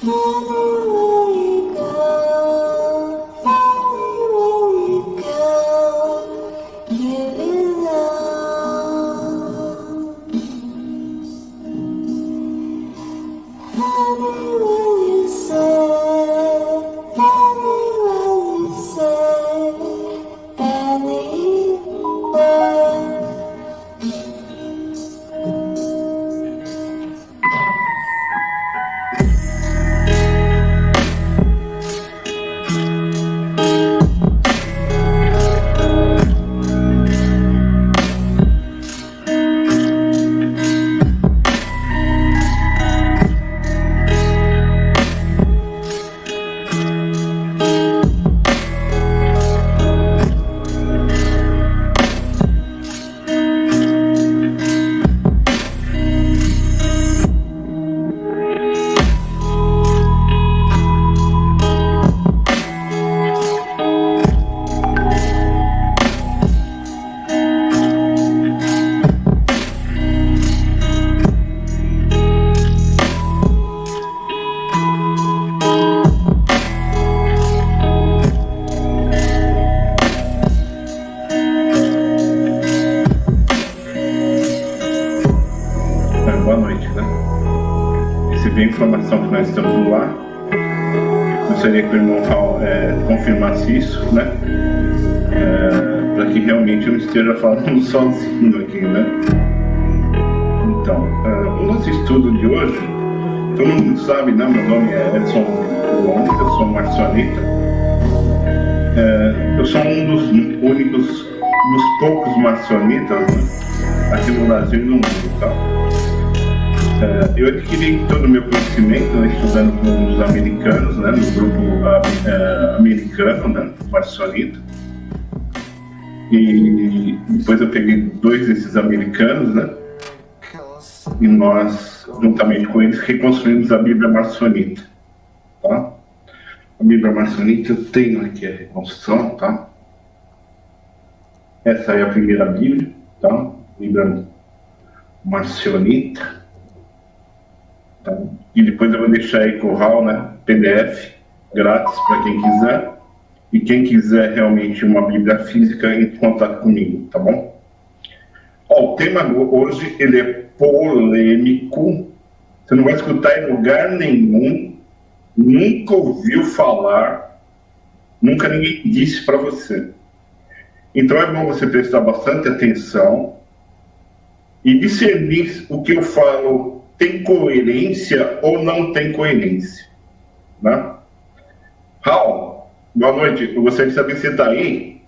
Anywhere you go, anywhere you go, you belong. Anywhere you say, anywhere you say, anywhere. Boa noite, né? Recebi a informação que nós estamos no ar. Gostaria que o irmão Raul confirmasse isso, né? Para que realmente eu não esteja falando sozinho aqui, né? Então, o nosso estudo de hoje, todo mundo sabe, né? Meu nome é Edson Gomes, eu sou marcionita. Eu sou um dos únicos, dos poucos marcionitas, né? Aqui no Brasil e no mundo, tá? Eu adquiri todo o meu conhecimento, né, estudando com os americanos, né, no grupo americano, né, marcionita. E depois eu peguei 2 desses americanos, né, e nós, juntamente com eles, reconstruímos a Bíblia marcionita, tá? A Bíblia marcionita, eu tenho aqui a reconstrução, tá? Essa é a primeira Bíblia, tá? Bíblia marcionita. E depois eu vou deixar aí com o Raul, né? PDF, grátis para quem quiser. E quem quiser realmente uma Bíblia física, entre em contato comigo, tá bom? O tema hoje, ele é polêmico. Você não vai escutar em lugar nenhum. Nunca ouviu falar. Nunca ninguém disse para você. Então é bom você prestar bastante atenção e discernir o que eu falo tem coerência ou não tem coerência, né? Raul, boa noite. Eu gostaria de saber se você está aí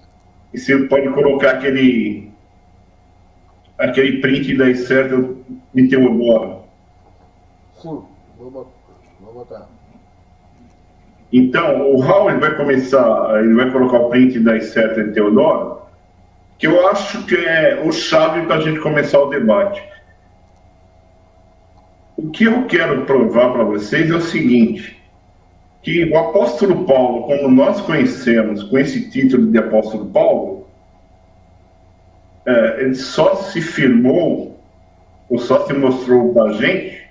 e se pode colocar aquele print da Esther de Teodoro. Sim, vou botar. Então, o Raul ele vai colocar o print da Esther de Teodoro, que eu acho que é o chave para a gente começar o debate. O que eu quero provar para vocês é o seguinte, que o apóstolo Paulo, como nós conhecemos com esse título de apóstolo Paulo, ele só se firmou, ou só se mostrou para a gente,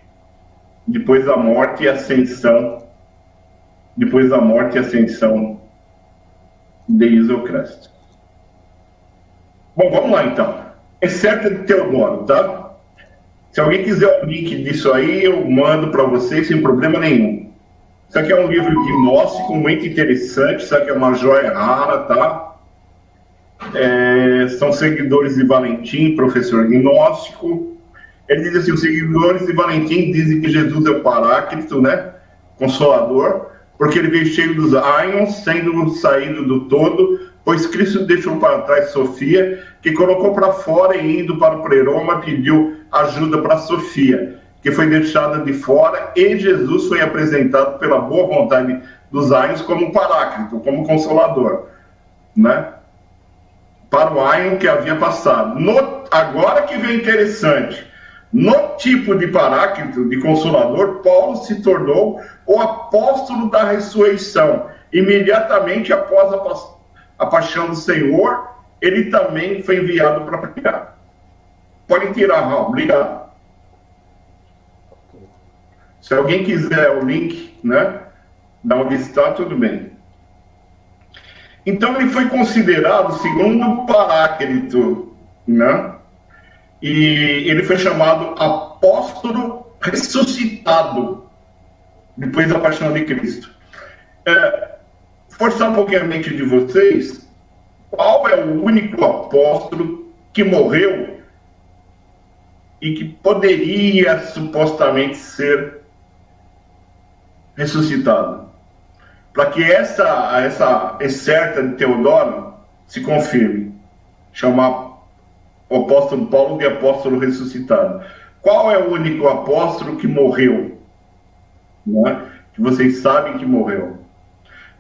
depois da morte e ascensão de Isocrates. Bom, vamos lá então. Exceto de Teodoro, tá? Se alguém quiser o link disso aí, eu mando para vocês sem problema nenhum. Isso aqui é um livro gnóstico muito interessante, isso aqui é uma joia rara, tá? São seguidores de Valentim, professor gnóstico. Ele diz assim, os seguidores de Valentim dizem que Jesus é o Paráclito, né? Consolador, porque ele veio cheio dos áions, sendo saído do todo, pois Cristo deixou para trás Sofia, que colocou para fora e indo para o pleroma pediu ajuda para Sofia, que foi deixada de fora, e Jesus foi apresentado pela boa vontade dos áions como Paráclito, como Consolador, né? Para o áion que havia passado. Agora que vem interessante, no tipo de Paráclito, de Consolador, Paulo se tornou o apóstolo da ressurreição. Imediatamente após a paixão do Senhor, ele também foi enviado para pregar. Podem tirar, Raul, obrigado. Se alguém quiser o link, né, da onde está, tudo bem. Então ele foi considerado o segundo Paráclito, né? E ele foi chamado apóstolo ressuscitado depois da paixão de Cristo. Forçar um pouquinho a mente de vocês, qual é o único apóstolo que morreu e que poderia supostamente ser ressuscitado? Para que essa excerta de Teodoro se confirme, chamar o apóstolo Paulo de apóstolo ressuscitado. Qual é o único apóstolo que morreu? Né? Que vocês sabem que morreu.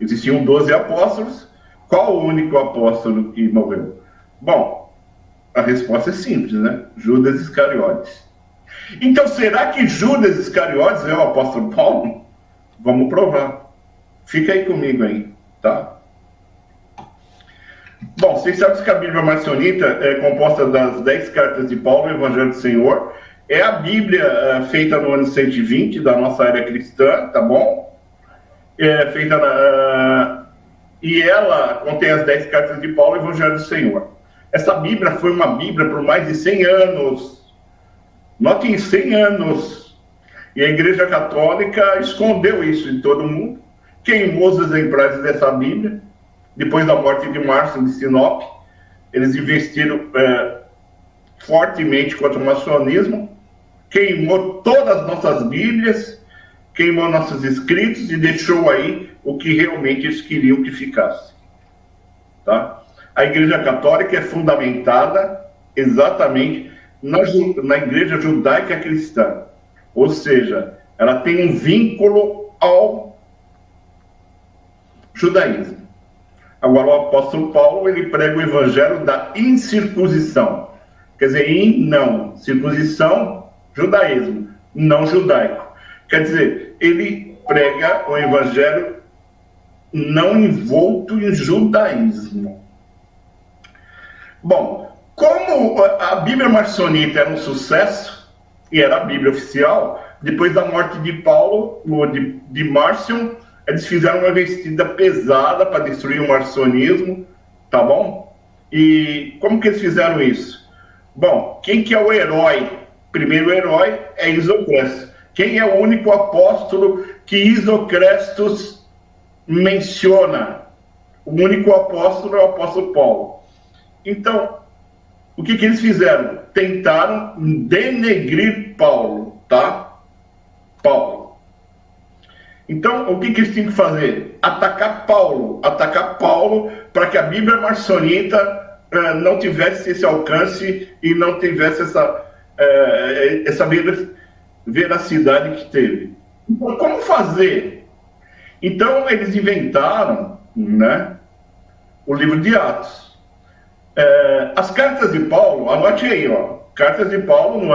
Existiam 12 apóstolos. Qual o único apóstolo que morreu? Bom, a resposta é simples, né? Judas Iscariotes. Então, será que Judas Iscariotes é o apóstolo Paulo? Vamos provar. Fica aí comigo aí, tá? Bom, vocês sabem que a Bíblia maçonita é composta das 10 cartas de Paulo, o Evangelho do Senhor. É a Bíblia feita no ano 120 da nossa era cristã, tá bom? E ela contém as 10 cartas de Paulo, o Evangelho do Senhor. Essa Bíblia foi uma Bíblia por mais de 100 anos. Notem, 100 anos. E a Igreja Católica escondeu isso de todo mundo, queimou os exemplares dessa Bíblia. Depois da morte de Márcio de Sinop, eles investiram fortemente contra o maçonismo, queimou todas as nossas Bíblias, queimou nossos escritos e deixou aí o que realmente eles queriam que ficasse. Tá? A Igreja Católica é fundamentada exatamente na Igreja Judaica Cristã, ou seja, ela tem um vínculo ao judaísmo. Agora, o apóstolo Paulo, ele prega o evangelho da incircuncisão. Quer dizer, não. Circuncisão, judaísmo. Não judaico. Quer dizer, ele prega o evangelho não envolto em judaísmo. Bom, como a Bíblia maçonita era um sucesso, e era a Bíblia oficial, depois da morte de Paulo, de Márcio, eles fizeram uma investida pesada para destruir o maçonismo, tá bom? E como que eles fizeram isso? Bom, quem que é o herói? Primeiro herói é Isocrestes. Quem é o único apóstolo que Isocrestes menciona? O único apóstolo é o apóstolo Paulo. Então, o que eles fizeram? Tentaram denegrir Paulo, tá? Paulo. Então, o que eles tinham que fazer? Atacar Paulo para que a Bíblia maçonita não tivesse esse alcance e não tivesse essa veracidade que teve. Então, como fazer? Então, eles inventaram, né, o livro de Atos. As cartas de Paulo, anote aí, ó, cartas de Paulo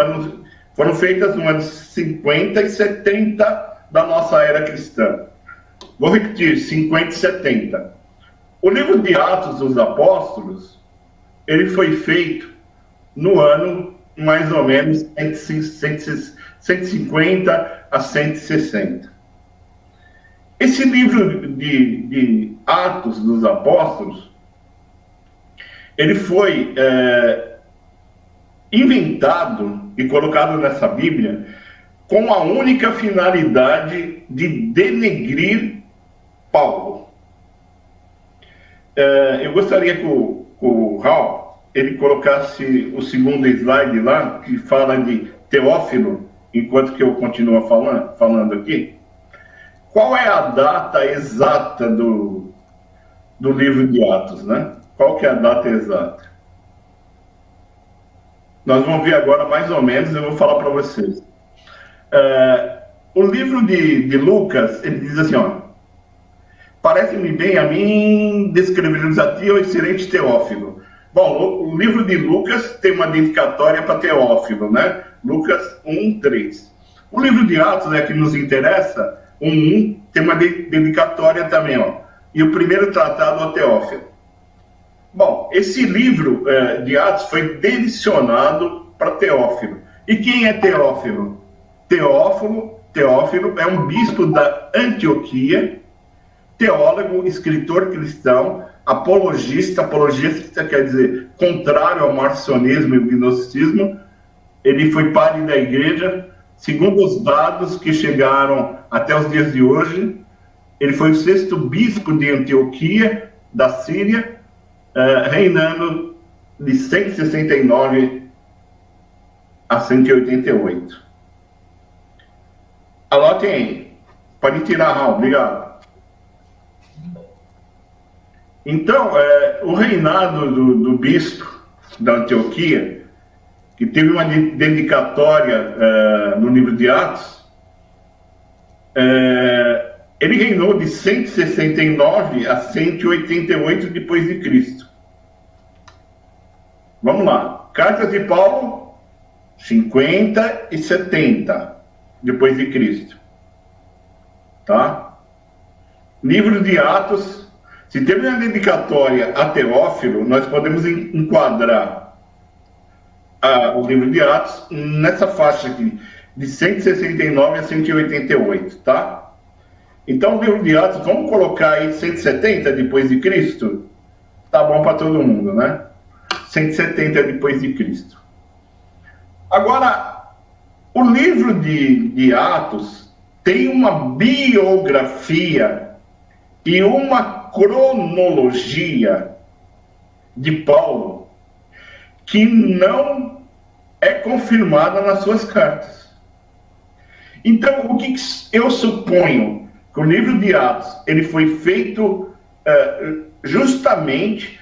foram feitas no ano 50 e 70 da nossa era cristã. Vou repetir, 50 e 70. O livro de Atos dos Apóstolos, ele foi feito no ano mais ou menos 150 a 160. Esse livro de Atos dos Apóstolos, ele foi inventado e colocado nessa Bíblia com a única finalidade de denegrir Paulo. Eu gostaria que o Raul ele colocasse o segundo slide lá, que fala de Teófilo, enquanto que eu continuo falando aqui. Qual é a data exata do livro de Atos, né? Qual que é a data exata? Nós vamos ver agora mais ou menos, eu vou falar para vocês. O livro de Lucas, ele diz assim, ó, parece-me bem a mim descrever-lhes a ti, o excelente Teófilo. Bom, o livro de Lucas tem uma dedicatória para Teófilo, né? Lucas 1:3. O livro de Atos é que nos interessa, 1:1, tem uma dedicatória também, ó. E o primeiro tratado ao Teófilo. Bom, esse livro de Atos foi direcionado para Teófilo. E quem é Teófilo? Teófilo Teófilo é um bispo da Antioquia, teólogo, escritor cristão, apologista quer dizer contrário ao marcionismo e ao gnosticismo. Ele foi padre da igreja. Segundo os dados que chegaram até os dias de hoje, ele foi o 6º bispo de Antioquia, da Síria, reinando de 169 a 188. Anotem aí. Pode tirar, Raul. Obrigado. Então, o reinado do bispo da Antioquia, que teve uma dedicatória no livro de Atos, ele reinou de 169 a 188 depois de Cristo. Vamos lá. Cartas de Paulo, 50 e 70 depois de Cristo. Tá? Livro de Atos. Se teve uma dedicatória a Teófilo, nós podemos enquadrar o livro de Atos nessa faixa aqui, de 169 a 188, tá? Então, o livro de Atos, vamos colocar aí 170 depois de Cristo? Tá bom para todo mundo, né? 170 depois de Cristo. Agora, o livro de Atos tem uma biografia e uma cronologia de Paulo que não é confirmada nas suas cartas. Então, o que eu suponho? Que o livro de Atos ele foi feito justamente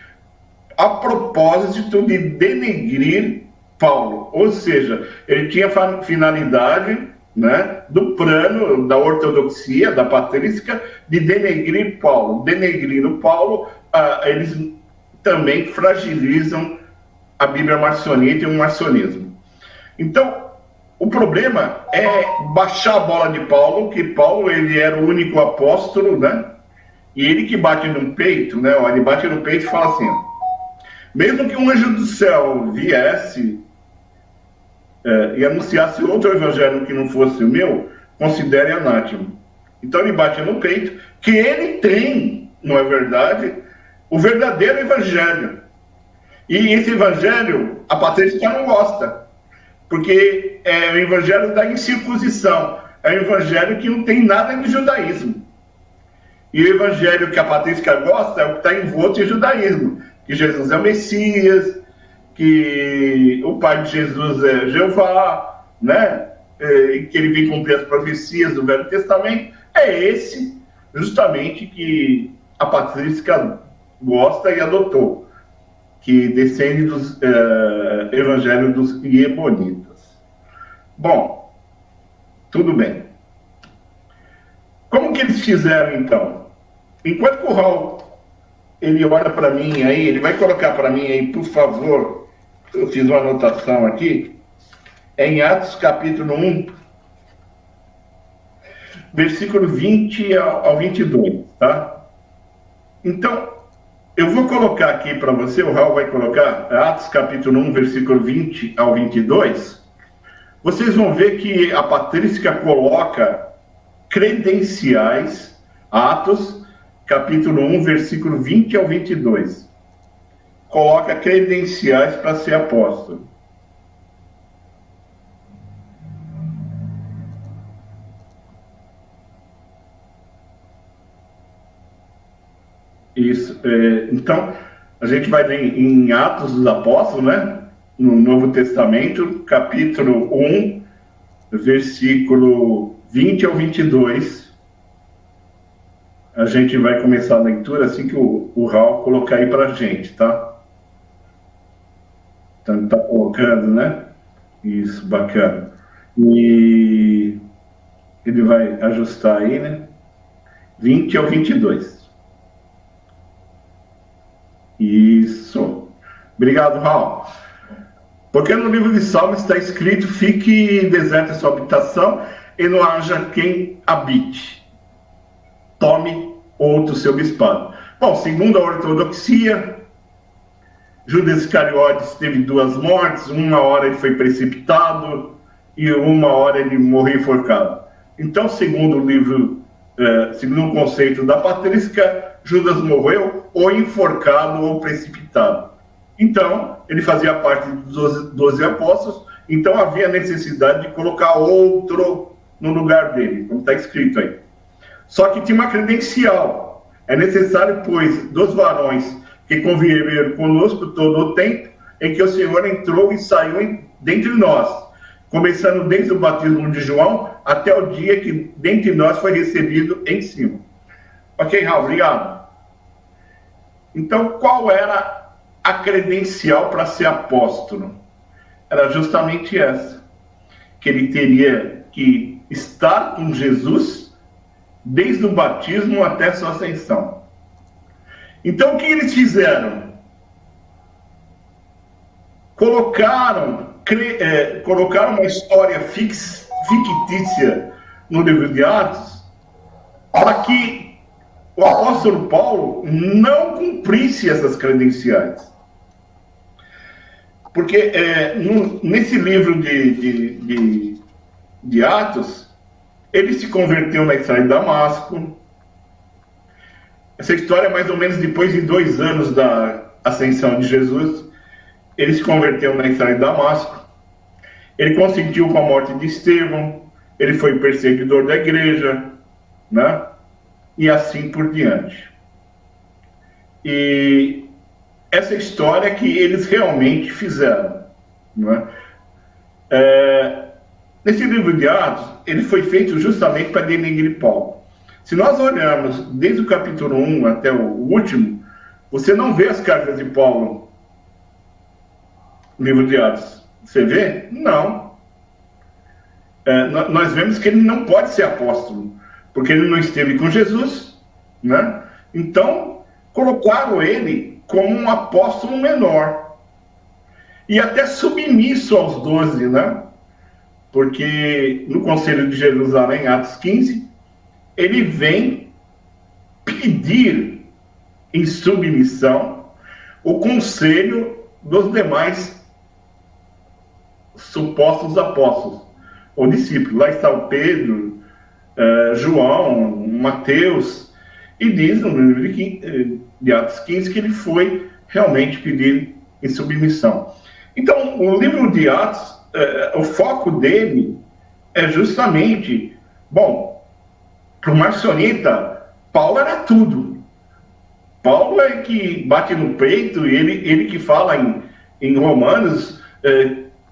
a propósito de denegrir Paulo. Ou seja, ele tinha finalidade, né, do plano da ortodoxia, da patrística, de denegrir Paulo. Denegrindo Paulo, eles também fragilizam a Bíblia marcionita e o marcionismo. Então, o problema é baixar a bola de Paulo, que Paulo ele era o único apóstolo, né? E ele que bate no peito, né? Ele bate no peito e fala assim, mesmo que um anjo do céu viesse e anunciasse outro evangelho que não fosse o meu, considere anátema. Então ele bate no peito que ele tem, não é verdade, o verdadeiro evangelho. E esse evangelho a patrística não gosta, porque é o evangelho da incircuncisão, é o evangelho que não tem nada de judaísmo. E o evangelho que a patrística gosta é o que está envolto em judaísmo, que Jesus é o Messias, que o pai de Jesus é Jeová, né? Que ele vem cumprir as profecias do Velho Testamento. É esse, justamente, que a patrística gosta e adotou, que descende dos evangelhos dos Ebionitas. Bom, tudo bem. Como que eles fizeram, então? Enquanto que o Raul, ele olha para mim aí, ele vai colocar para mim aí, por favor, eu fiz uma anotação aqui, em Atos capítulo 1, versículo 20 ao 22, tá? Então, eu vou colocar aqui para você, o Raul vai colocar, Atos capítulo 1, versículo 20 ao 22, vocês vão ver que a patrística coloca credenciais, Atos capítulo 1, versículo 20 ao 22. Coloca credenciais para ser apóstolo. Isso. Então, a gente vai ler em Atos dos Apóstolos, né? No Novo Testamento, capítulo 1, versículo 20 ao 22. A gente vai começar a leitura assim que o Raul colocar aí para a gente, tá? Então, tá colocando, né? Isso, bacana. E ele vai ajustar aí, né? 20 ao 22. Isso. Obrigado, Raul. Porque no livro de Salmos está escrito: fique deserta a sua habitação e não haja quem habite. Tome outro seu bispado. Bom, segundo a ortodoxia, Judas Iscariotes teve 2 mortes, uma hora ele foi precipitado e uma hora ele morreu enforcado. Então, segundo o livro, segundo o conceito da patrística, Judas morreu ou enforcado ou precipitado. Então, ele fazia parte dos 12 apóstolos, então havia necessidade de colocar outro no lugar dele, como está escrito aí. Só que tinha uma credencial. É necessário, pois, dos varões que conviveram conosco todo o tempo em que o Senhor entrou e saiu dentre nós, começando desde o batismo de João até o dia que dentre nós foi recebido em cima. Ok, Raul, obrigado. Então, qual era a credencial para ser apóstolo? Era justamente essa, que ele teria que estar com Jesus desde o batismo até sua ascensão. Então, o que eles fizeram? Colocaram uma história fictícia no livro de Atos para que o apóstolo Paulo não cumprisse essas credenciais. Porque nesse livro de Atos, ele se converteu na estrada de Damasco. Essa história é mais ou menos depois de 2 anos da ascensão de Jesus. Ele se converteu na estrada de Damasco. Ele consentiu com a morte de Estevão. Ele foi perseguidor da igreja, né? E assim por diante. E essa história que eles realmente fizeram, né? Nesse livro de Atos, ele foi feito justamente para denegrir Paulo. Se nós olharmos desde o capítulo 1 até o último, você não vê as cartas de Paulo no livro de Atos. Você vê? Não. Nós vemos que ele não pode ser apóstolo, porque ele não esteve com Jesus, né? Então, colocaram ele como um apóstolo menor. E até submisso aos 12, né? Porque no Conselho de Jerusalém, Atos 15, ele vem pedir em submissão o conselho dos demais supostos apóstolos, ou discípulos. Lá está o Pedro, João, Mateus, e diz no livro de Atos 15 que ele foi realmente pedir em submissão. Então, o livro de Atos, o foco dele é justamente, bom, para o marcionita, Paulo era tudo. Paulo é que bate no peito, e ele que fala em Romanos,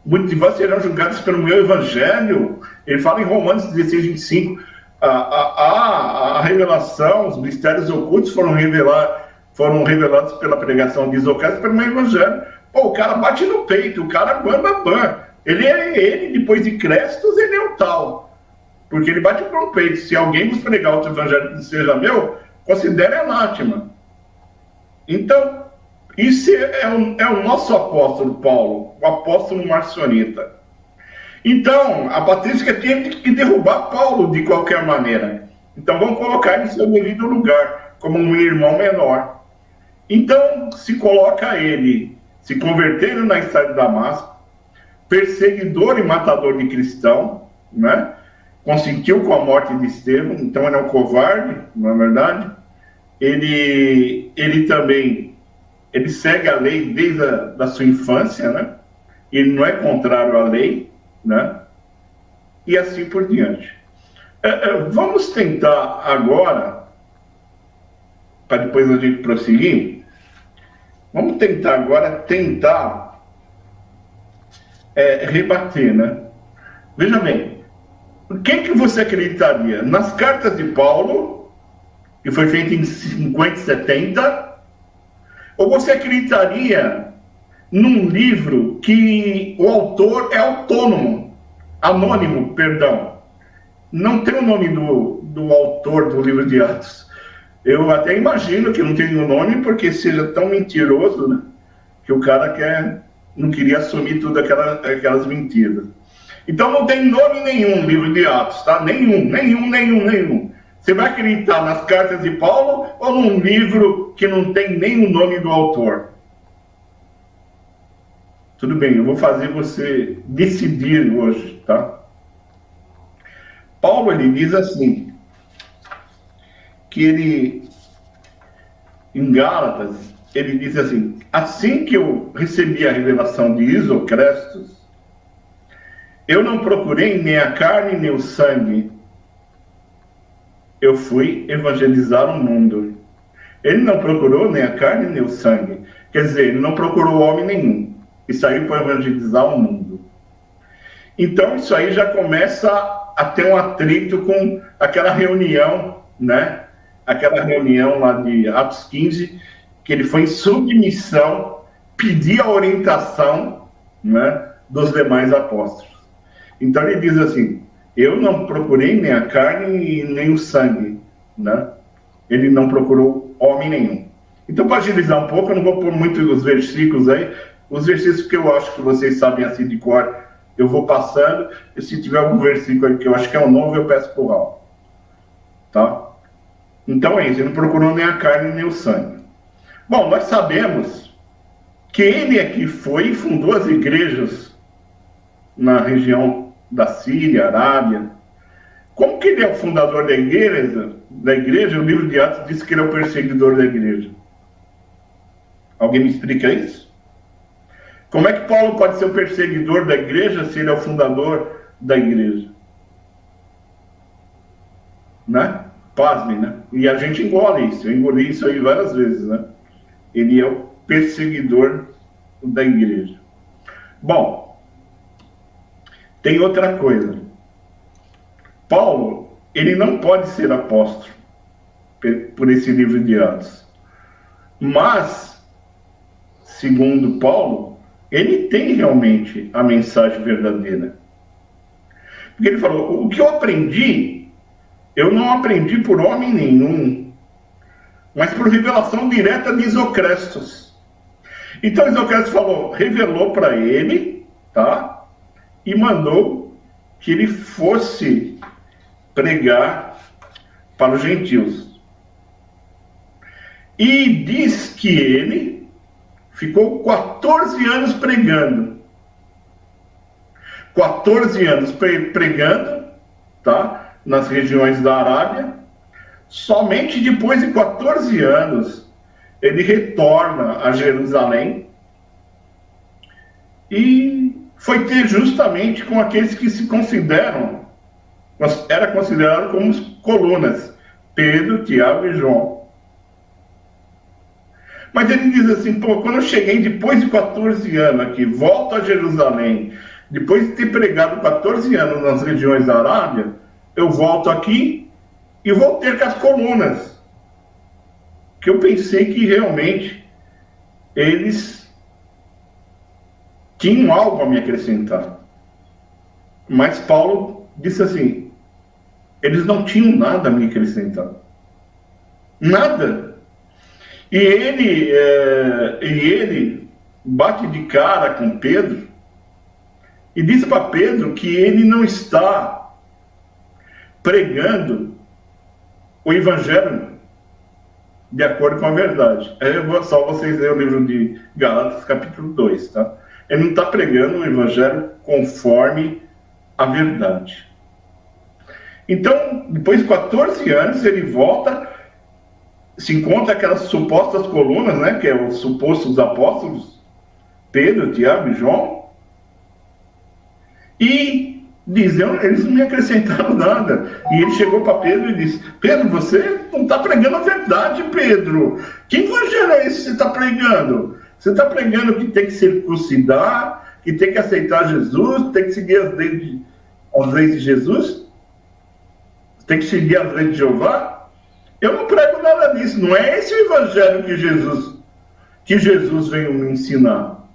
muitos de vós serão julgados pelo meu evangelho. Ele fala em Romanos 16, 25, a revelação, os mistérios ocultos foram revelados pela pregação de Isocrates pelo meu evangelho. Pô, o cara bate no peito, o cara bam. Ele, depois de Crestos, ele é o tal. Porque ele bate no peito. Se alguém vos pregar outro evangelho que não seja meu, considere anátema. Então, isso é o nosso apóstolo Paulo, o apóstolo marcionita. Então, a patrística tem que derrubar Paulo de qualquer maneira. Então, vamos colocar ele no seu devido lugar, como um irmão menor. Então, se coloca ele, se convertendo na estrada de Damasco, perseguidor e matador de cristão, né? Consentiu com a morte de Estevão, então ele é um covarde, não é verdade? Ele também, ele segue a lei desde a sua infância, né? Ele não é contrário à lei, né? E assim por diante. Vamos tentar agora, para depois a gente prosseguir, vamos tentar agora, rebater, né? Veja bem, quem que você acreditaria? Nas cartas de Paulo, que foi feita em 50 e 70, ou você acreditaria num livro que o autor é anônimo, perdão, não tem o nome do autor do livro de Atos? Eu até imagino que não tem o nome, porque seja tão mentiroso, né, que o cara não queria assumir todas aquelas mentiras. Então não tem nome nenhum no livro de Atos, tá? Nenhum. Você vai acreditar nas cartas de Paulo ou num livro que não tem nem o nome do autor? Tudo bem, eu vou fazer você decidir hoje, tá? Paulo, ele diz assim, que ele, em Gálatas, ele diz assim que eu recebi a revelação de Isocrestos, eu não procurei nem a carne nem o sangue, eu fui evangelizar o mundo. Ele não procurou nem a carne nem o sangue, quer dizer, ele não procurou homem nenhum, e saiu para evangelizar o mundo. Então isso aí já começa a ter um atrito com aquela reunião, né? Aquela reunião lá de Atos 15, que ele foi em submissão, pedir a orientação, né, dos demais apóstolos. Então ele diz assim, eu não procurei nem a carne nem o sangue, né? Ele não procurou homem nenhum. Então, para agilizar um pouco, eu não vou pôr muito os versículos aí, os versículos que eu acho que vocês sabem assim de cor, eu vou passando, e se tiver algum versículo aí que eu acho que é um novo, eu peço por Raul. Tá? Então é isso, ele não procurou nem a carne nem o sangue. Bom, nós sabemos que ele aqui foi e fundou as igrejas na região da Síria, Arábia. Como que ele é o fundador da igreja? O livro de Atos diz que ele é o perseguidor da igreja. Alguém me explica isso? Como é que Paulo pode ser o perseguidor da igreja se ele é o fundador da igreja? Né? Pasme, né? E a gente engole isso. Eu engoli isso aí várias vezes, né? Ele é o perseguidor da igreja. Bom, tem outra coisa. Paulo, ele não pode ser apóstolo por esse livro de Atos. Mas, segundo Paulo, ele tem realmente a mensagem verdadeira. Porque ele falou, o que eu aprendi, eu não aprendi por homem nenhum, mas por revelação direta de Isocrestos. Então Isocrestos falou, revelou para ele, tá? E mandou que ele fosse pregar para os gentios. E diz que ele ficou 14 anos pregando. 14 anos pregando, tá? Nas regiões da Arábia. Somente depois de 14 anos, ele retorna a Jerusalém e foi ter justamente com aqueles que se consideram, era considerado como colunas, Pedro, Tiago e João. Mas ele diz assim, pô, quando eu cheguei depois de 14 anos aqui, volto a Jerusalém, depois de ter pregado 14 anos nas regiões da Arábia, eu volto aqui e vou ter com as colunas. Que eu pensei que realmente eles tinham algo a me acrescentar. Mas Paulo disse assim, eles não tinham nada a me acrescentar. Nada. E ele bate de cara com Pedro e diz para Pedro que ele não está pregando o evangelho de acordo com a verdade. Só vocês lerem o livro de Gálatas, capítulo 2, tá? Ele não está pregando o evangelho conforme a verdade. Então, depois de 14 anos, ele volta, se encontra aquelas supostas colunas, né, que é os supostos apóstolos, Pedro, Tiago e João, e diz, eles não me acrescentaram nada. E ele chegou para Pedro e disse, Pedro, você não está pregando a verdade, Pedro. Que evangelho é esse que você está pregando? Você está pregando que tem que circuncidar, que tem que aceitar Jesus, tem que seguir as leis de Jesus? Tem que seguir as leis de Jeová? Eu não prego nada disso. Não é esse o evangelho que Jesus veio me ensinar.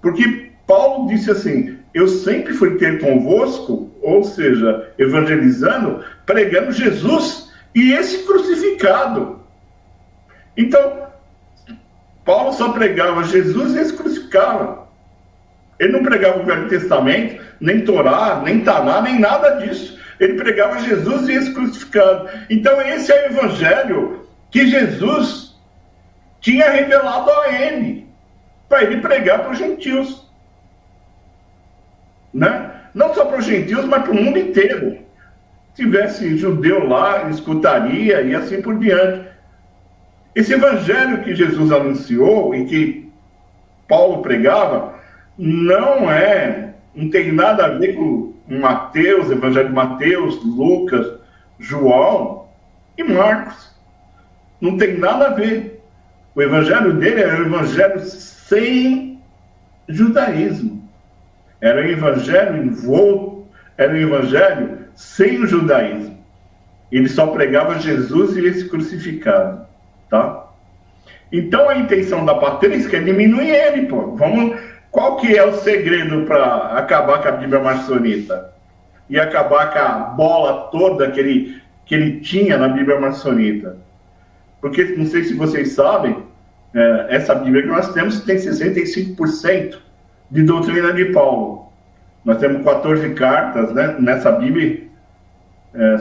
Porque Paulo disse assim, eu sempre fui ter convosco, ou seja, evangelizando, pregando Jesus e esse crucificado. Então, Paulo só pregava Jesus e esse crucificado. Ele não pregava o Velho Testamento, nem Torá, nem Taná, nem nada disso. Ele pregava Jesus e esse crucificado. Então esse é o evangelho que Jesus tinha revelado a ele, para ele pregar para os gentios. Né? Não só para os gentios, mas para o mundo inteiro. tivesse judeu lá, escutaria e assim por diante. Esse evangelho que Jesus anunciou e que Paulo pregava não tem nada a ver com Mateus, Evangelho de Mateus, Lucas, João e Marcos. Não tem nada a ver. O evangelho dele era um evangelho sem judaísmo. Era um evangelho envolto, era um evangelho sem o judaísmo. Ele só pregava Jesus e esse crucificado, tá? Então a intenção da patrística é diminuir ele, pô. Qual que é o segredo para acabar com a Bíblia maçonita? E acabar com a bola toda que ele tinha na Bíblia maçonita? Porque, não sei se vocês sabem, essa Bíblia que nós temos tem 65% de doutrina de Paulo. Nós temos 14 cartas, né, nessa Bíblia,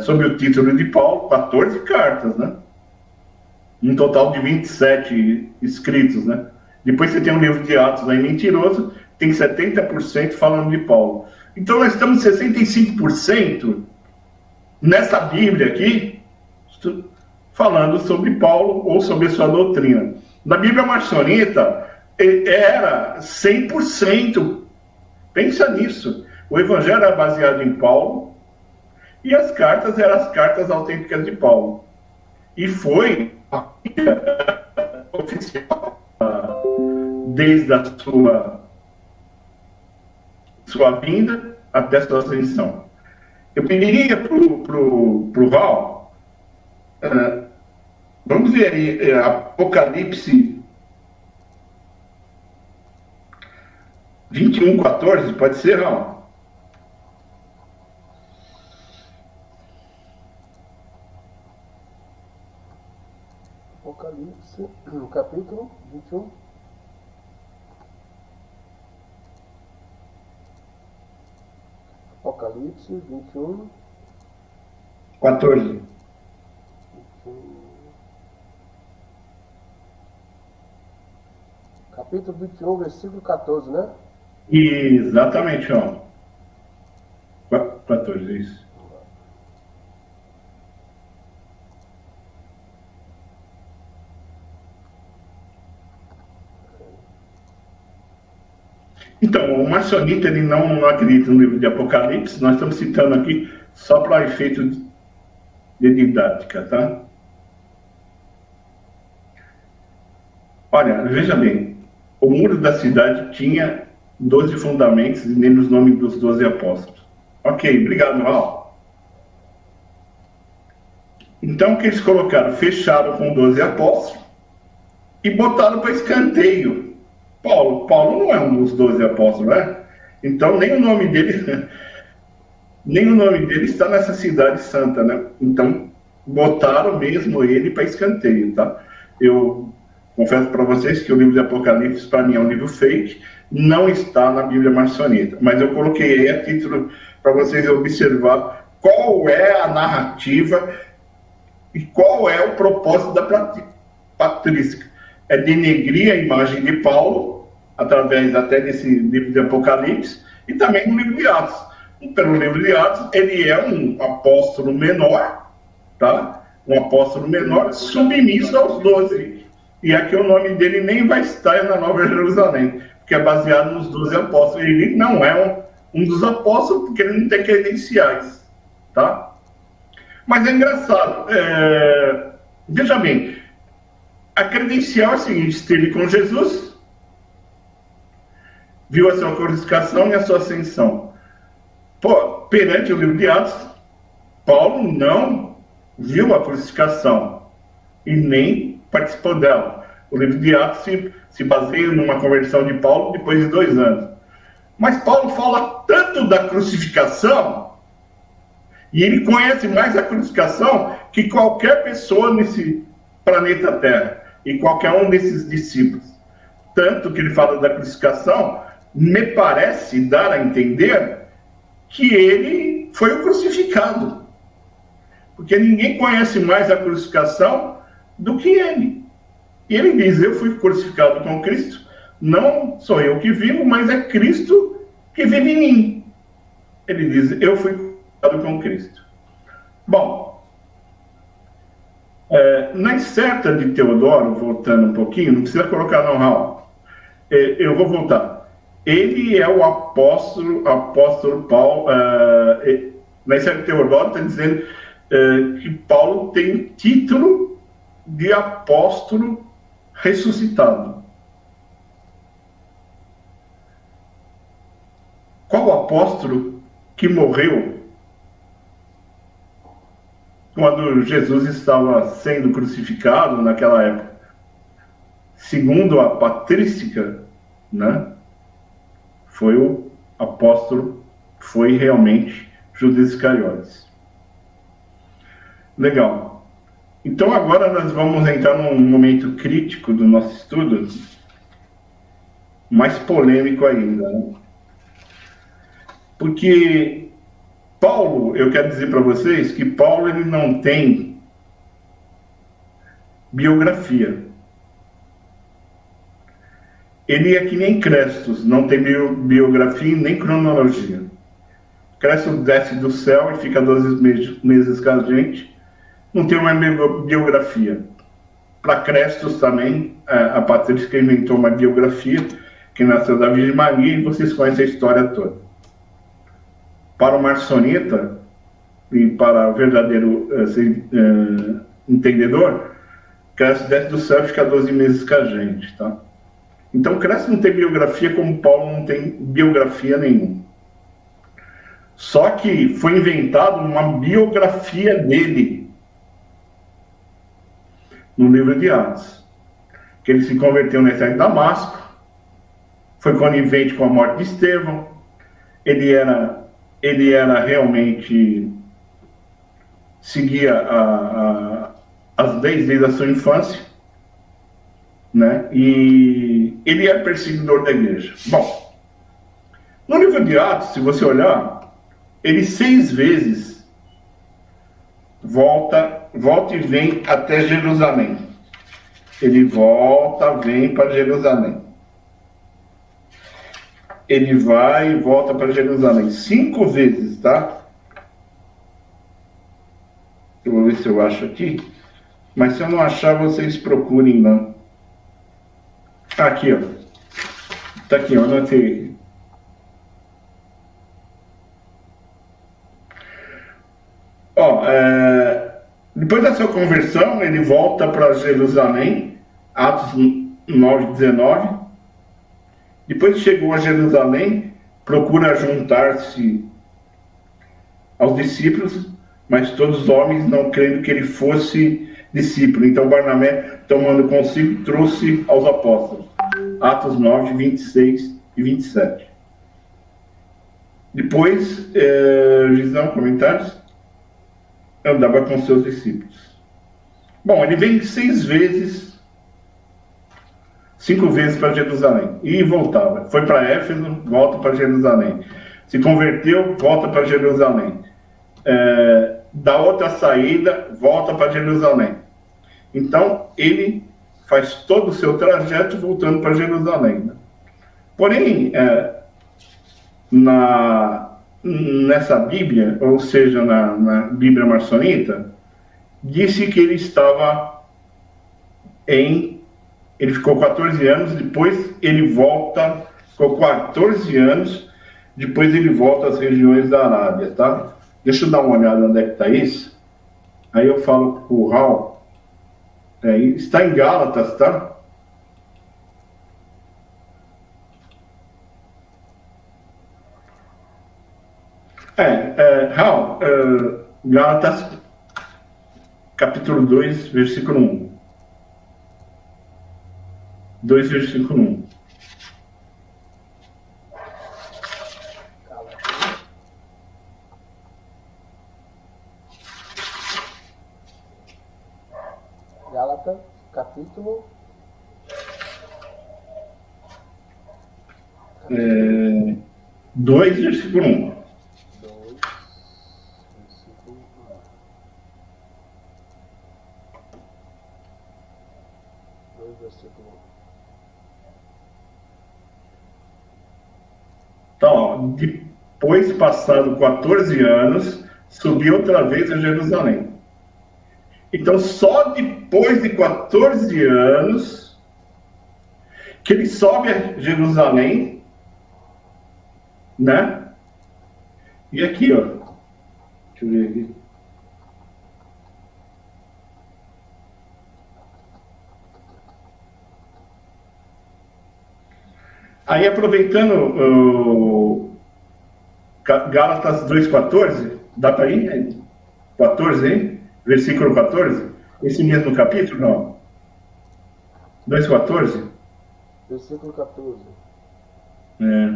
sob o título de Paulo, 14 cartas, né? Um total de 27 escritos, né? Depois você tem um livro de Atos aí mentiroso, tem 70% falando de Paulo. Então nós estamos 65% nessa Bíblia aqui, falando sobre Paulo ou sobre a sua doutrina. Na Bíblia maçonita, era 100%. Pensa nisso. O Evangelho era baseado em Paulo e as cartas eram as cartas autênticas de Paulo. E foi a Bíblia oficial desde a sua vinda até a sua ascensão. Eu pediria para o Val, vamos ver aí, Apocalipse 21:14, pode ser, Val? Apocalipse, capítulo 21. Apocalipse 21. 14. Capítulo 21, versículo 14, né? Exatamente, ó. 14, isso. Então, o maçonita ele não acredita no livro de Apocalipse, nós estamos citando aqui só para efeito de didática, tá? Olha, veja bem, o muro da cidade tinha 12 fundamentos e nele os nomes dos 12 apóstolos. Ok, obrigado, Val. Então, o que eles colocaram? Fecharam com 12 apóstolos e botaram para escanteio. Paulo não é um dos 12 apóstolos, né? Então, nem o nome dele está nessa cidade santa, né? Então, botaram mesmo ele para escanteio, tá? Eu confesso para vocês que o livro de Apocalipse, para mim, é um livro fake, não está na Bíblia maçonita, mas eu coloquei aí a título para vocês observar qual é a narrativa e qual é o propósito da patrística. É denegrir a imagem de Paulo, através até desse livro de Apocalipse, e também no livro de Atos. Pelo livro de Atos, ele é um apóstolo menor, tá? Um apóstolo menor submisso aos 12. E aqui o nome dele nem vai estar na Nova Jerusalém, porque é baseado nos 12 apóstolos. Ele não é um dos apóstolos, porque ele não tem credenciais, tá? Mas é engraçado. Veja bem, a credencial é a seguinte: esteve com Jesus, viu a sua crucificação e a sua ascensão. Perante o livro de Atos, Paulo não viu a crucificação e nem participou dela. O livro de Atos se baseia numa conversão de Paulo depois de 2 anos. Mas Paulo fala tanto da crucificação, e ele conhece mais a crucificação que qualquer pessoa nesse planeta Terra, e qualquer um desses discípulos. Tanto que ele fala da crucificação, me parece dar a entender que ele foi o crucificado. Porque ninguém conhece mais a crucificação do que ele. E ele diz: eu fui crucificado com Cristo, não sou eu que vivo, mas é Cristo que vive em mim. Ele diz: eu fui crucificado com Cristo. Bom, na Incerta de Teodoro, voltando um pouquinho, não precisa colocar não, Raul. Eu vou voltar. Ele é o apóstolo Paulo. Na Incerta de Teodoro está dizendo que Paulo tem título de apóstolo ressuscitado. Qual apóstolo que morreu quando Jesus estava sendo crucificado naquela época? Segundo a patrística, né, foi o apóstolo, foi realmente Judas Iscariotes. Legal. Então agora nós vamos entrar num momento crítico do nosso estudo, mais polêmico ainda, né? Porque Paulo, eu quero dizer para vocês que Paulo ele não tem biografia. Ele é que nem Crestos, não tem biografia nem cronologia. Crestos desce do céu e fica 12 meses com a gente, não tem uma biografia. Para Crestos também, a Patrícia inventou uma biografia, que nasceu da Virgem Maria, e vocês conhecem a história toda. Para o Marcionita, e para o verdadeiro entendedor, Crestos desce do céu e fica 12 meses com a gente, tá? Então, Crestos não tem biografia, como Paulo não tem biografia nenhuma. Só que foi inventado uma biografia dele no livro de Atos. Que ele se converteu na cidade de Damasco, foi conivente com a morte de Estevão, ele era realmente, seguia as leis desde a sua infância, né? E ele é perseguidor da igreja. Bom, no livro de Atos, se você olhar, ele 6 vezes volta e vem até Jerusalém. Ele volta, vem para Jerusalém. Ele vai e volta para Jerusalém 5 vezes, tá? Eu vou ver se eu acho aqui. Mas se eu não achar, vocês procurem lá. Aqui, ó. Tá aqui, ó. Anotei. Ó, depois da sua conversão, ele volta para Jerusalém, Atos 9:19. Depois que chegou a Jerusalém, procura juntar-se aos discípulos, mas todos os homens não crendo que ele fosse discípulo. Então Barnabé, tomando consigo, trouxe aos apóstolos. Atos 9:26 e 27. Depois, Gisão, comentários? Andava com seus discípulos. Bom, ele vem 6 vezes, 5 vezes para Jerusalém e voltava. Foi para Éfeso, volta para Jerusalém. Se converteu, volta para Jerusalém. Dá outra saída, volta para Jerusalém. Então, ele faz todo o seu trajeto voltando para Jerusalém, né? Porém, nessa Bíblia, ou seja, na Bíblia Marcionita, disse que ele estava ele ficou 14 anos, depois ele volta, ficou 14 anos, depois ele volta às regiões da Arábia, tá? Deixa eu dar uma olhada onde é que está isso. Aí eu falo com o Raul. Está em Gálatas, tá? Raul, Gálatas, capítulo 2, versículo 1. 2, versículo 1. Gálatas, capítulo 2, versículo 1. 2, versículo 1. 2, versículo 1. Então, ó, depois, passado 14 anos, subir outra vez a Jerusalém. Então, só depois de 14 anos que ele sobe a Jerusalém, né? E aqui, ó. Deixa eu ver aqui. Aí, aproveitando o Gálatas 2,14, dá para ir? Né? 14, hein? Versículo 14? Esse mesmo capítulo, não? 2,14? Versículo 14. É.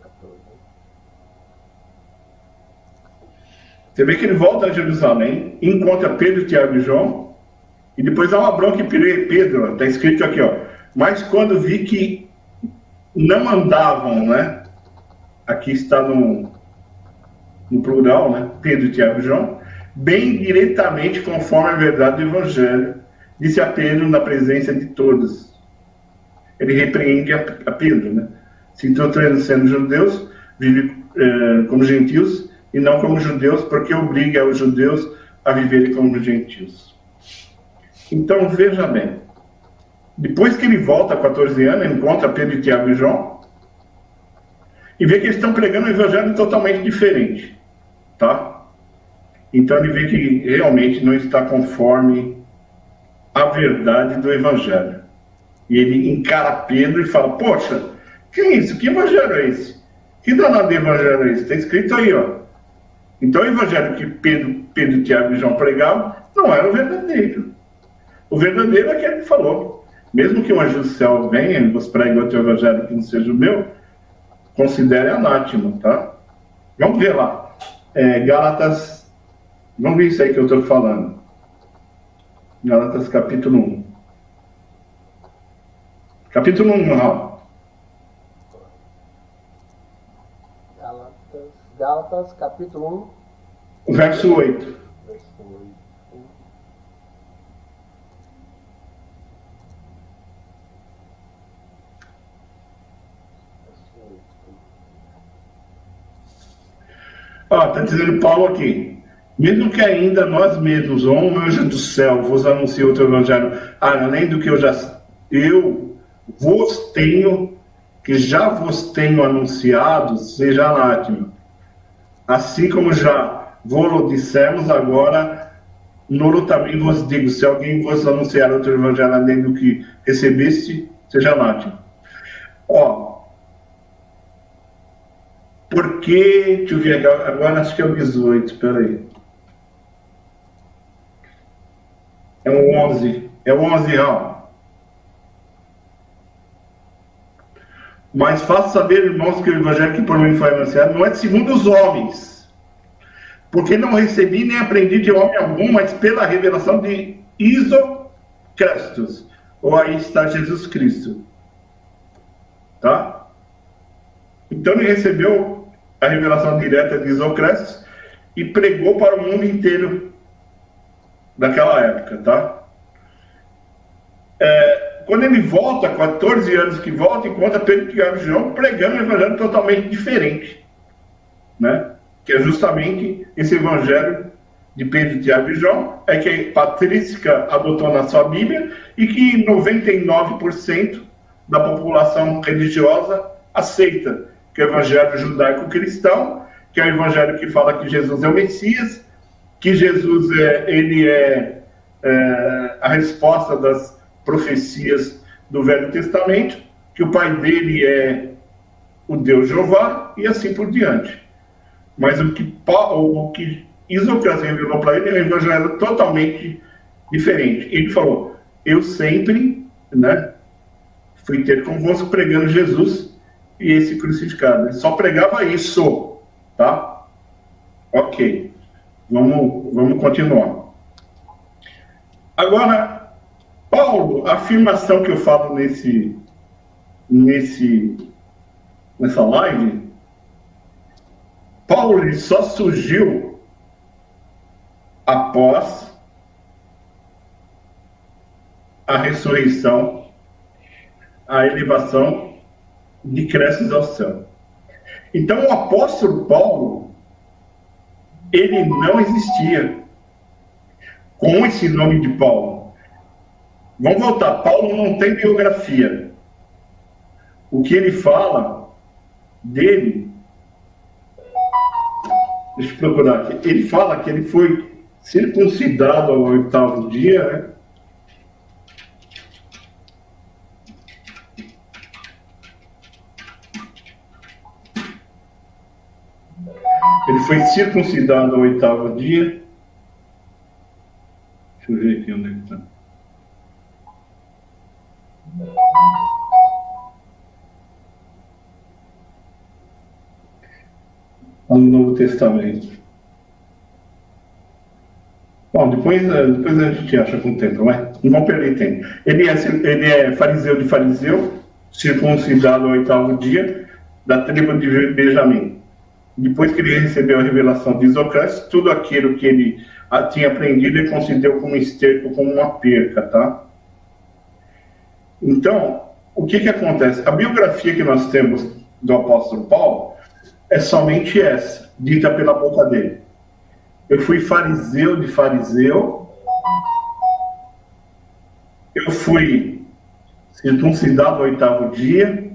14. Você vê que ele volta a Jerusalém, encontra Pedro, Tiago e João, e depois há uma bronca em Pedro, está escrito aqui, ó. Mas quando vi que não andavam, né? Aqui está no plural, né? Pedro, Tiago e João, bem diretamente conforme a verdade do Evangelho, disse a Pedro na presença de todos. Ele repreende a Pedro, né? Se introduzindo sendo judeus, vive como gentios e não como judeus, porque obriga os judeus a viverem como gentios. Então, veja bem, depois que ele volta a 14 anos, encontra Pedro, Tiago e João, e vê que eles estão pregando um evangelho totalmente diferente, tá? Então ele vê que realmente não está conforme a verdade do evangelho. E ele encara Pedro e fala, poxa, que é isso? Que evangelho é esse? Que danado de evangelho é esse? Está escrito aí, ó. Então o evangelho que Pedro, Tiago e João pregavam não era o verdadeiro. O verdadeiro é aquele que falou, mesmo que um anjo do céu venha e vos pregue outro evangelho que não seja o meu, considere anátema, tá? Vamos ver lá. Gálatas, vamos ver isso aí que eu estou falando. Gálatas capítulo 1. Capítulo 1, ó. Gálatas, capítulo 1. Verso 8. Verso 8. Ó, está dizendo Paulo aqui. Mesmo que ainda nós mesmos, ou um anjo do céu, vos anuncie outro evangelho, além do que eu vos tenho, que já vos tenho anunciado, seja anátema. Assim como já vos dissemos, agora, nolo também vos digo, se alguém vos anunciar outro evangelho além do que recebeste, seja anátema. Ó, porque, deixa eu ver agora, acho que é o 18, peraí. É o 11, Raul. Mas faço saber, irmãos, que o evangelho que por mim foi anunciado não é segundo os homens, porque não recebi nem aprendi de homem algum, mas pela revelação de Isocrestos, ou aí está Jesus Cristo. Tá? Então ele recebeu a revelação direta de Isocrestos e pregou para o mundo inteiro daquela época, tá? Quando ele volta, 14 anos que volta, encontra Pedro, Tiago e João pregando um evangelho totalmente diferente, né? Que é justamente esse evangelho de Pedro, Tiago e João, é que a patrística adotou na sua Bíblia e que 99% da população religiosa aceita, que é o evangelho judaico-cristão, que é o evangelho que fala que Jesus é o Messias, que Jesus é a resposta das profecias do Velho Testamento, que o pai dele é o Deus Jeová, e assim por diante. Mas o que Isocrates revelou para ele é um evangelho totalmente diferente. Ele falou, eu sempre, né, fui ter convosco pregando Jesus e esse crucificado. Ele só pregava isso, tá? Ok. Vamos continuar. Agora, Paulo, a afirmação que eu falo nessa live, Paulo ele só surgiu após a ressurreição, a elevação de Cresces ao céu. Então, o apóstolo Paulo, ele não existia com esse nome de Paulo. Vamos voltar. Paulo não tem biografia. O que ele fala dele, deixa eu procurar aqui. Ele fala que ele foi circuncidado ao 8º dia, né? Ele foi circuncidado ao 8º dia. Deixa eu ver aqui onde é que está. No Novo Testamento. Bom, depois a gente acha com o tempo, né? Não vamos perder tempo. Ele é fariseu de fariseu, circuncidado ao 8º dia, da tribo de Benjamim. Depois que ele recebeu a revelação de Isocrates, tudo aquilo que ele tinha aprendido, ele considerou como esterco, como uma perca, tá? Então, o que acontece? A biografia que nós temos do apóstolo Paulo é somente essa, dita pela boca dele. Eu fui fariseu de fariseu, eu fui circuncidado ao 8º dia,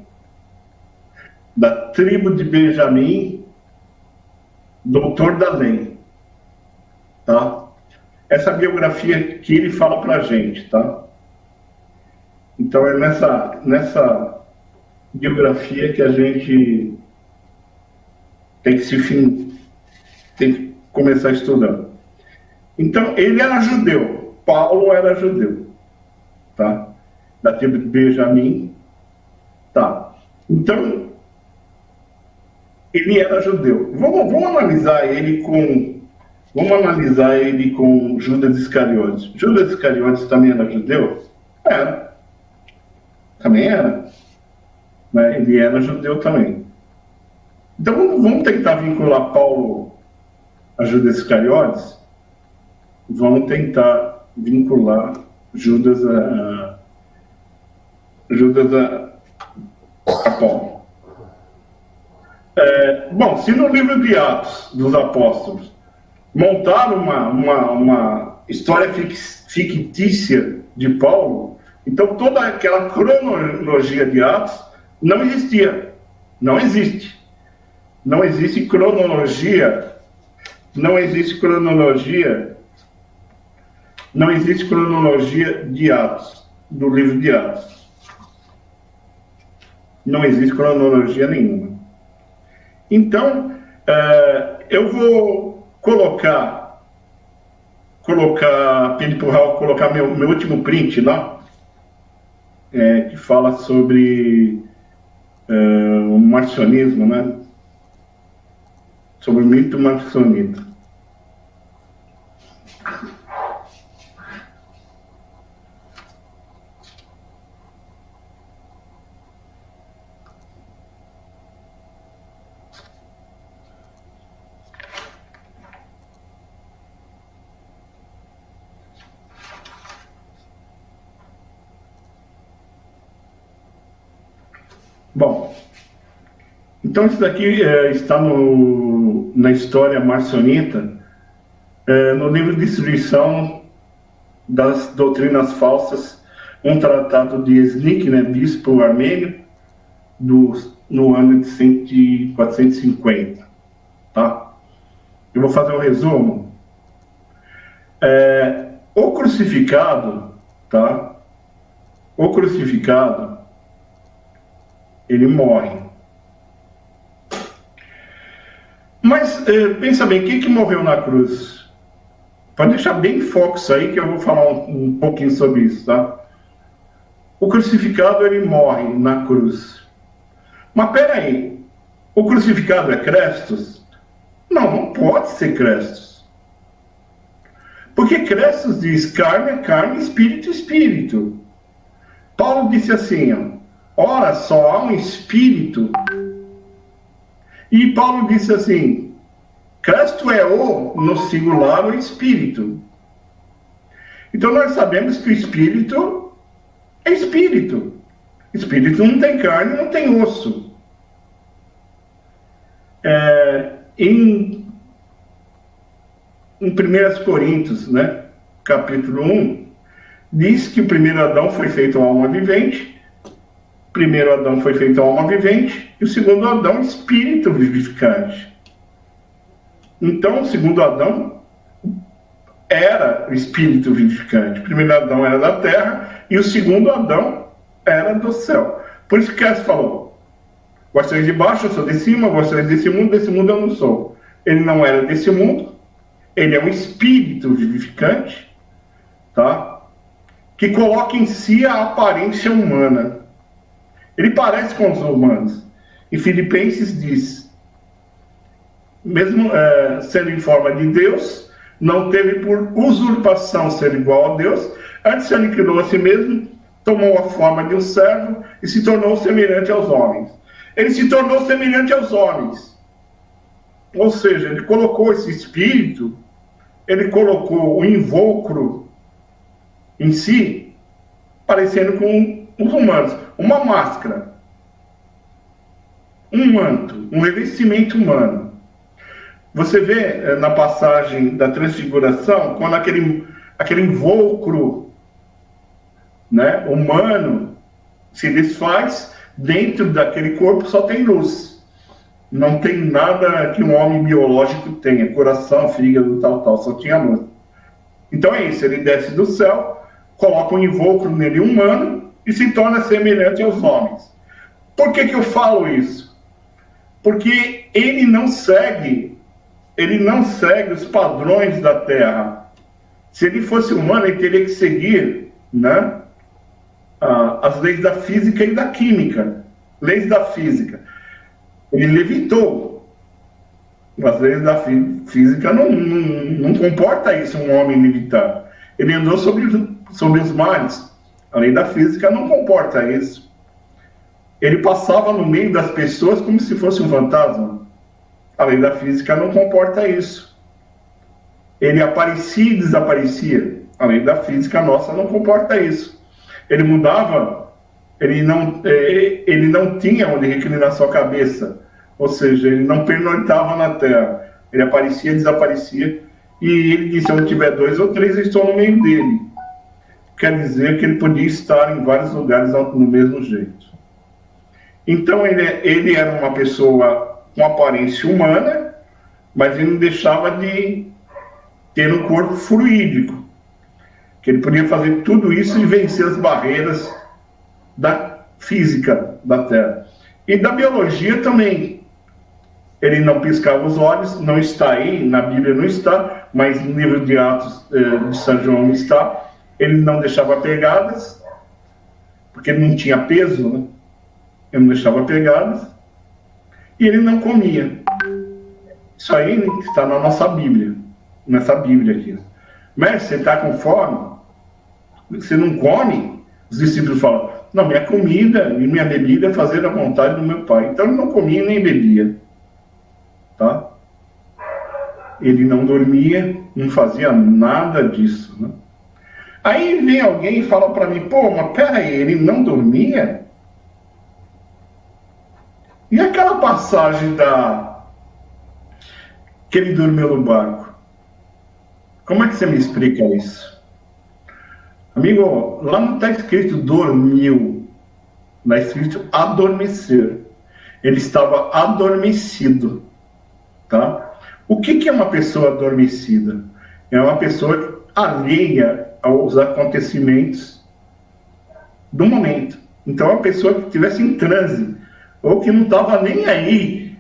da tribo de Benjamim, doutor da lei, tá? Essa biografia que ele fala pra gente, tá? Então é nessa biografia que a gente tem que começar a estudar. Então ele era judeu, Paulo era judeu, tá? Da tribo de Benjamim, tá? Então ele era judeu. Vamos analisar ele com Judas Iscariotes. Judas Iscariotes também era judeu? Era. Também era. Né? Ele era judeu também. Então vamos tentar vincular Paulo a Judas Iscariotes? Vamos tentar vincular Judas a Paulo. Bom, se no livro de Atos dos Apóstolos montaram uma história fictícia de Paulo, então toda aquela cronologia de Atos não existia. Não existe. Não existe cronologia. Não existe cronologia de Atos, do livro de Atos. Não existe cronologia nenhuma. Então, eu vou pedir para o Raul colocar meu último print lá, que fala sobre o marcionismo, né? Sobre o mito marcionita. Bom, então isso daqui está na história marcionita, no livro de Destruição das Doutrinas Falsas, um tratado de Snick, né, bispo armênio, no ano de 450, tá? Eu vou fazer um resumo. O crucificado, tá? O crucificado, ele morre. Mas pensa bem, quem que morreu na cruz? Pode deixar bem em foco isso aí, que eu vou falar um pouquinho sobre isso, tá? O crucificado, ele morre na cruz. Mas peraí, o crucificado é Crestos? Não pode ser Crestos. Porque Crestos diz carne é carne, espírito é espírito. Paulo disse assim, ora, só há um espírito. E Paulo disse assim, Cristo é no singular o espírito. Então nós sabemos que o espírito é espírito. Espírito não tem carne, não tem osso. Em 1 Coríntios, né, capítulo 1, diz que o primeiro Adão foi feito uma alma vivente, o primeiro Adão foi feito uma alma vivente, e o segundo Adão, espírito vivificante. Então, o segundo Adão era o espírito vivificante. O primeiro Adão era da terra, e o segundo Adão era do céu. Por isso que Cristo falou, vós sois de baixo, eu sou de cima, vós sois desse mundo eu não sou. Ele não era desse mundo, ele é um espírito vivificante, tá? Que coloca em si a aparência humana. Ele parece com os humanos. Em Filipenses diz, mesmo sendo em forma de Deus, não teve por usurpação ser igual a Deus, antes ele aniquilou a si mesmo, tomou a forma de um servo e se tornou semelhante aos homens. Ele se tornou semelhante aos homens. Ou seja, ele colocou esse espírito, ele colocou o invólucro em si, parecendo com os humanos. Uma máscara, um manto, um revestimento humano. Você vê na passagem da transfiguração, quando aquele invólucro, né, humano se desfaz, dentro daquele corpo só tem luz. Não tem nada que um homem biológico tenha, coração, fígado, tal, só tinha luz. Então é isso, ele desce do céu, coloca um invólucro nele humano e se torna semelhante aos homens. Por que eu falo isso? Porque ele não segue os padrões da Terra. Se ele fosse humano, ele teria que seguir, né, as leis da física e da química. Leis da física. Ele levitou. As leis da física não comporta isso, um homem levitar. Ele andou sobre os mares. A lei da física não comporta isso. Ele passava no meio das pessoas como se fosse um fantasma. A lei da física não comporta isso. Ele aparecia e desaparecia. A lei da física nossa não comporta isso. Ele mudava, ele não tinha onde reclinar sua cabeça. Ou seja, ele não pernoitava na terra. Ele aparecia e desaparecia. E ele disse, onde tiver 2 ou 3, eu estou no meio dele. Quer dizer que ele podia estar em vários lugares no mesmo jeito. Então ele era uma pessoa com aparência humana, mas ele não deixava de ter um corpo fluídico, que ele podia fazer tudo isso e vencer as barreiras da física da Terra. E da biologia também. Ele não piscava os olhos, não está aí, na Bíblia não está, mas no livro de Atos de São João está. Ele não deixava pegadas, porque ele não tinha peso, né? Ele não deixava pegadas. E ele não comia. Isso aí está na nossa Bíblia, nessa Bíblia aqui. Mas você está com fome, você não come? Os discípulos falam, não, minha comida e minha bebida é fazer a vontade do meu Pai. Então ele não comia nem bebia. Tá? Ele não dormia, não fazia nada disso, né? Aí vem alguém e fala para mim, pô, mas peraí, ele não dormia? E aquela passagem que ele dormiu no barco? Como é que você me explica isso? Amigo, lá não está escrito dormiu, está escrito adormecer. Ele estava adormecido, tá? O que é uma pessoa adormecida? É uma pessoa alheia aos acontecimentos do momento. Então, é uma pessoa que estivesse em transe, ou que não estava nem aí.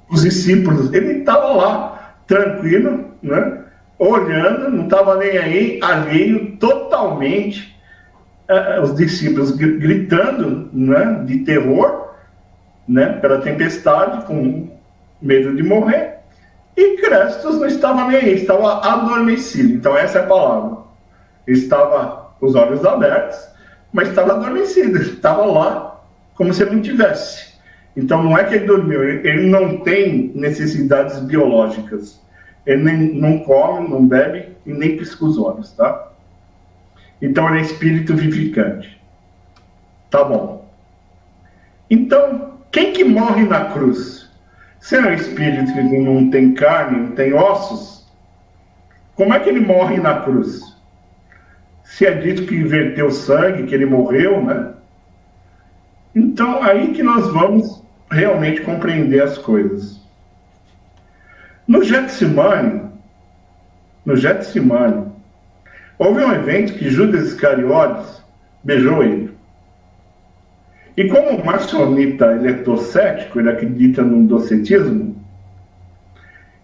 Os discípulos, ele estava lá, tranquilo, né? Olhando, não estava nem aí, alheio totalmente. Os discípulos gritando, né? De terror, né? Pela tempestade, com medo de morrer. E Crestos não estava nem aí, estava adormecido. Então essa é a palavra. Ele estava com os olhos abertos, mas estava adormecido. Estava lá como se ele não tivesse. Então não é que ele dormiu, ele não tem necessidades biológicas. Ele não come, não bebe e nem pisca os olhos, tá? Então ele é espírito vivificante. Tá bom. Então, quem que morre na cruz? Se é um espírito que não tem carne, não tem ossos, como é que ele morre na cruz? Se é dito que verteu sangue, que ele morreu, né? Então, aí que nós vamos realmente compreender as coisas. No Getsemane, houve um evento que Judas Iscariotes beijou ele. E como o maçonita ele é docético, ele acredita no docetismo,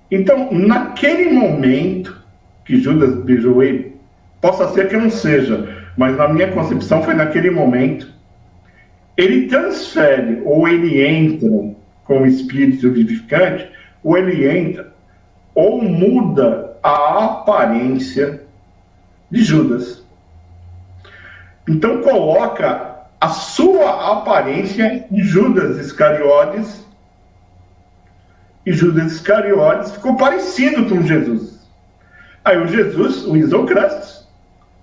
então, naquele momento que Judas beijou ele, possa ser que não seja, mas na minha concepção foi naquele momento, ele transfere, ou ele entra com o espírito vivificante, ou ele entra, ou muda a aparência de Judas. Então coloca a sua aparência em Judas Iscariotes, e Judas Iscariotes ficou parecido com Jesus. Aí o Jesus, o Isocrastes,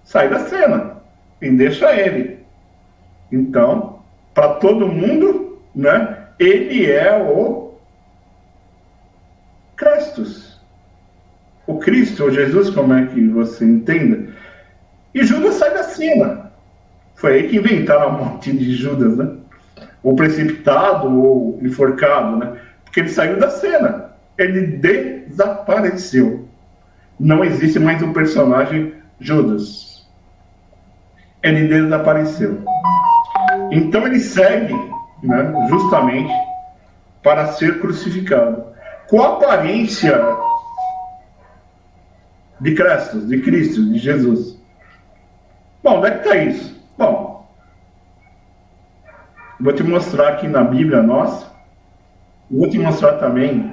sai da cena e deixa ele. Então, para todo mundo, né, ele é o Crestus, o Cristo, o Jesus, como é que você entenda. E Judas sai da cena. Foi aí que inventaram a morte de Judas, né? Ou precipitado, ou enforcado, né? Porque ele saiu da cena. Ele desapareceu. Não existe mais o personagem Judas. Ele desapareceu. Então ele segue, né, justamente para ser crucificado. Com a aparência de Cristo, de Jesus. Bom, onde é que está isso? Bom, vou te mostrar aqui na Bíblia nossa. Vou te mostrar também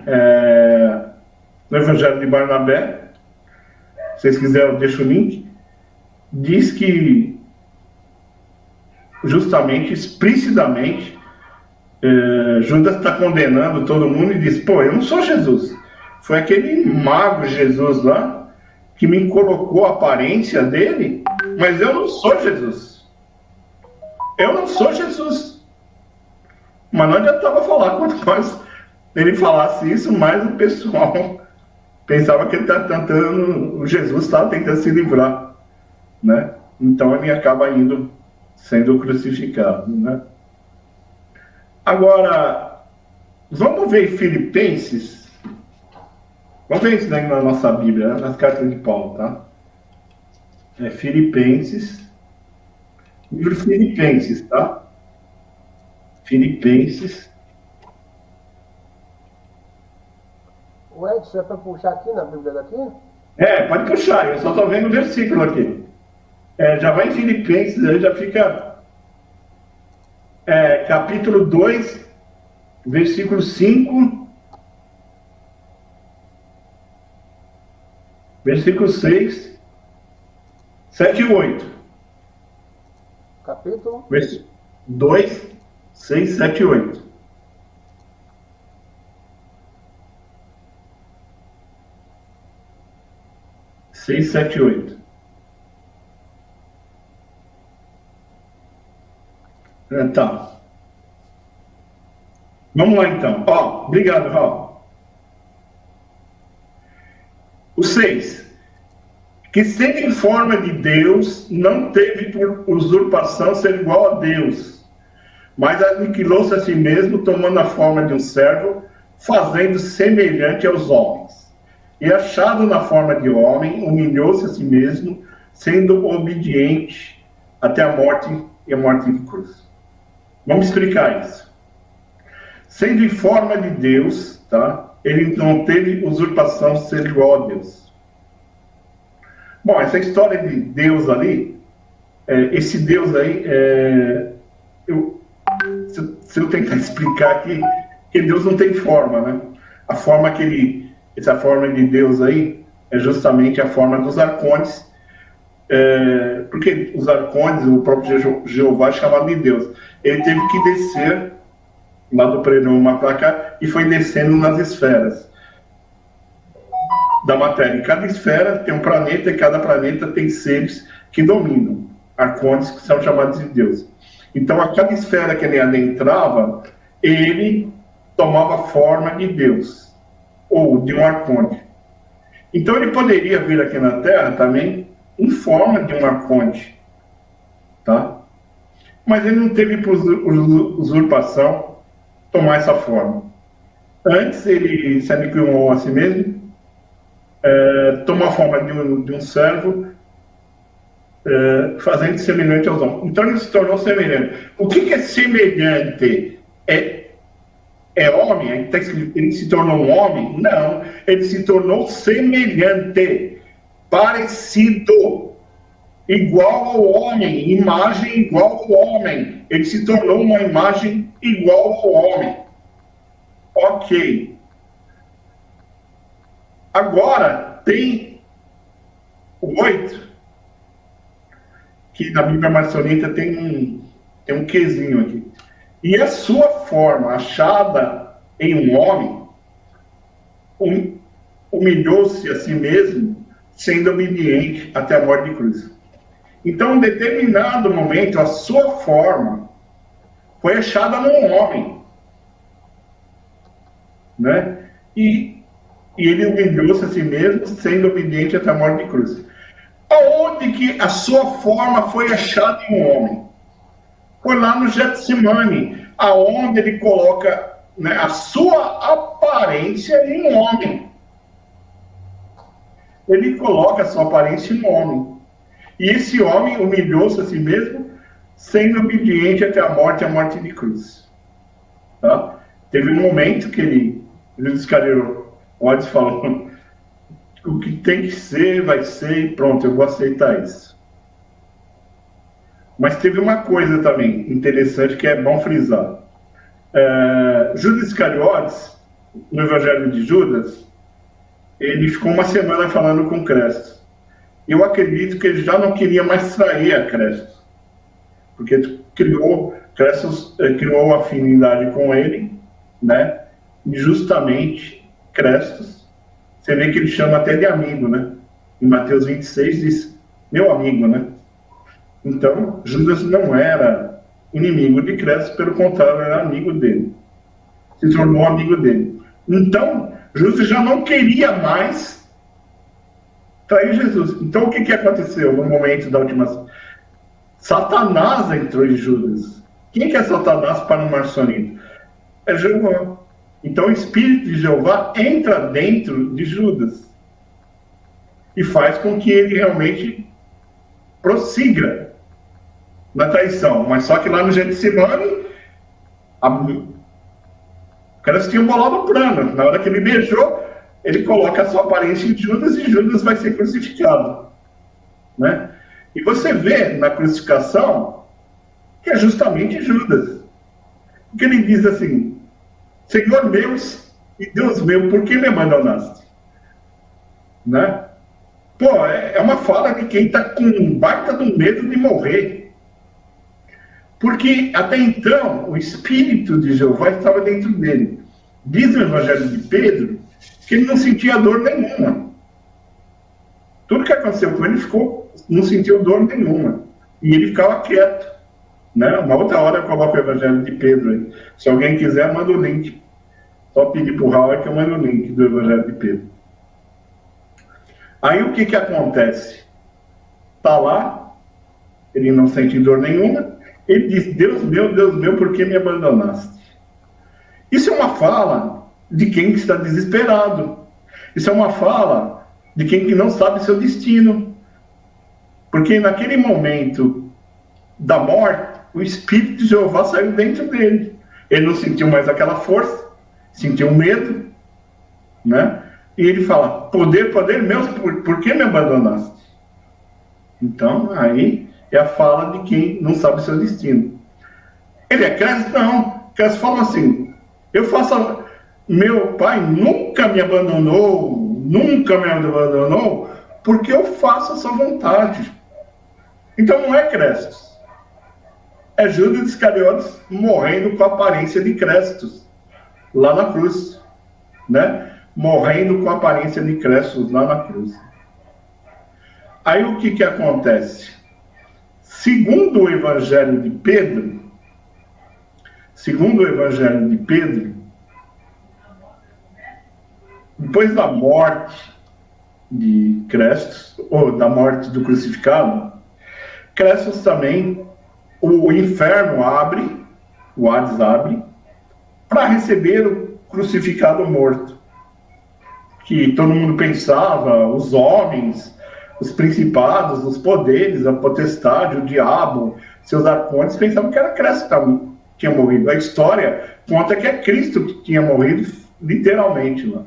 no Evangelho de Barnabé. Se vocês quiserem, eu deixo o link. Diz que, justamente, explicitamente, Judas está condenando todo mundo e diz: pô, eu não sou Jesus. Foi aquele mago Jesus lá que me colocou a aparência dele, mas eu não sou Jesus. Eu não sou Jesus. Mas não adiantava falar, quanto mais ele falasse isso, mais o pessoal pensava que ele estava tentando, o Jesus estava tentando se livrar, né? Então ele acaba sendo crucificado, né? Agora, vamos ver Filipenses. Vamos ver isso daí na nossa Bíblia, né? Nas cartas de Paulo, tá? Filipenses. Livro Filipenses, tá? Filipenses. O Edson, é para puxar aqui na Bíblia daqui? Pode puxar, eu só estou vendo o versículo aqui. Já vai em Filipenses, aí já fica capítulo 2, versículo 5, versículo 6, 7 e 8. Capítulo 2, 6, 7 e 8. Seis, 7, 8. Tá. Vamos lá então. Obrigado, Raul. O 6. Que sendo em forma de Deus, não teve por usurpação ser igual a Deus, mas aniquilou-se a si mesmo, tomando a forma de um servo, fazendo semelhante aos homens. E achado na forma de homem, humilhou-se a si mesmo, sendo obediente até a morte e a morte de cruz. Vamos explicar isso. Sendo em forma de Deus, tá? Ele não teve usurpação ser igual a Deus. Bom, essa história de Deus ali, esse Deus aí, se eu tentar explicar aqui, que Deus não tem forma, né? A forma essa forma de Deus aí é justamente a forma dos arcontes, porque os arcontes, o próprio Jeová chamado de Deus, ele teve que descer lá do prenoma para cá e foi descendo nas esferas da matéria. Em cada esfera tem um planeta e cada planeta tem seres que dominam, arcontes que são chamados de Deus. Então, a cada esfera que ele adentrava, ele tomava forma de Deus, ou de um arconte. Então ele poderia vir aqui na Terra também em forma de um arconte, tá? Mas ele não teve por usurpação tomar essa forma. Antes ele se aniquilou a si mesmo, tomou a forma de um servo, fazendo semelhante aos homens. Então ele se tornou semelhante. O que é semelhante? É homem? Ele se tornou um homem? Não, ele se tornou semelhante, parecido, igual ao homem, imagem igual ao homem. Ele se tornou uma imagem igual ao homem. Ok. Agora tem o 8, que na Bíblia Maçonita tem um quezinho aqui. E a sua forma achada em um homem humilhou-se a si mesmo, sendo obediente até a morte de cruz. Então, em determinado momento, a sua forma foi achada num homem, né? E ele humilhou-se a si mesmo, sendo obediente até a morte de cruz. Aonde que a sua forma foi achada em um homem? Foi lá no Getsemane, aonde ele coloca, né, a sua aparência em um homem. Ele coloca a sua aparência em um homem. E esse homem humilhou-se a si mesmo, sendo obediente até a morte de cruz. Tá? Teve um momento que Judas Iscariotes falou: o que tem que ser, vai ser, e pronto, eu vou aceitar isso. Mas teve uma coisa também interessante que é bom frisar. Judas Iscariotes, no Evangelho de Judas, ele ficou uma semana falando com Cristo. Eu acredito que ele já não queria mais trair a Cristo, porque Cristo criou uma afinidade com ele, né? E justamente Cristo, você vê que ele chama até de amigo, né? Em Mateus 26 diz, meu amigo, né? Então, Judas não era inimigo de Cristo, pelo contrário, era amigo dele. Se tornou amigo dele. Então, Judas já não queria mais trair Jesus. Então, o que aconteceu no momento da última... Satanás entrou em Judas. Quem que é Satanás para o maçonismo? É Jeová. Então, o Espírito de Jeová entra dentro de Judas e faz com que ele realmente prossiga na traição. Mas só que lá no Getsemane, o cara tinha bolado um plano. Na hora que ele beijou, ele coloca a sua aparência em Judas e Judas vai ser crucificado, né? E você vê na crucificação que é justamente Judas. Porque ele diz assim: Senhor meu e Deus meu, por que me abandonaste? Né? Pô, é uma fala de quem está com um baita do medo de morrer. Porque até então o Espírito de Jeová estava dentro dele. Diz no Evangelho de Pedro que ele não sentia dor nenhuma. Tudo que aconteceu com ele não sentiu dor nenhuma. E ele ficava quieto. Né? Uma outra hora eu coloco o Evangelho de Pedro aí. Se alguém quiser, manda o link. Só pedir para o Raul que eu mando o link do Evangelho de Pedro. Aí o que acontece? Está lá, ele não sente dor nenhuma. Ele diz: Deus meu, por que me abandonaste? Isso é uma fala de quem está desesperado. Isso é uma fala de quem que não sabe seu destino. Porque naquele momento da morte, o Espírito de Jeová saiu dentro dele. Ele não sentiu mais aquela força, sentiu medo, né? E ele fala: poder meu, por que me abandonaste? Então, aí é a fala de quem não sabe seu destino. Ele é Cristo? Não. Cristo fala assim: meu pai nunca me abandonou, porque eu faço a sua vontade. Então não é Cristo. É Judas Iscariotes morrendo com a aparência de Cristo lá na cruz, né? Morrendo com a aparência de Cristo lá na cruz. Aí o que acontece? Segundo o Evangelho de Pedro, depois da morte de Crestos, ou da morte do crucificado, Crestos também, o inferno abre, o Hades abre, para receber o crucificado morto. Que todo mundo pensava, os homens, os principados, os poderes, a potestade, o diabo, seus arcontes, pensavam que era Crestos que tinha morrido. A história conta que é Cristo que tinha morrido, literalmente lá.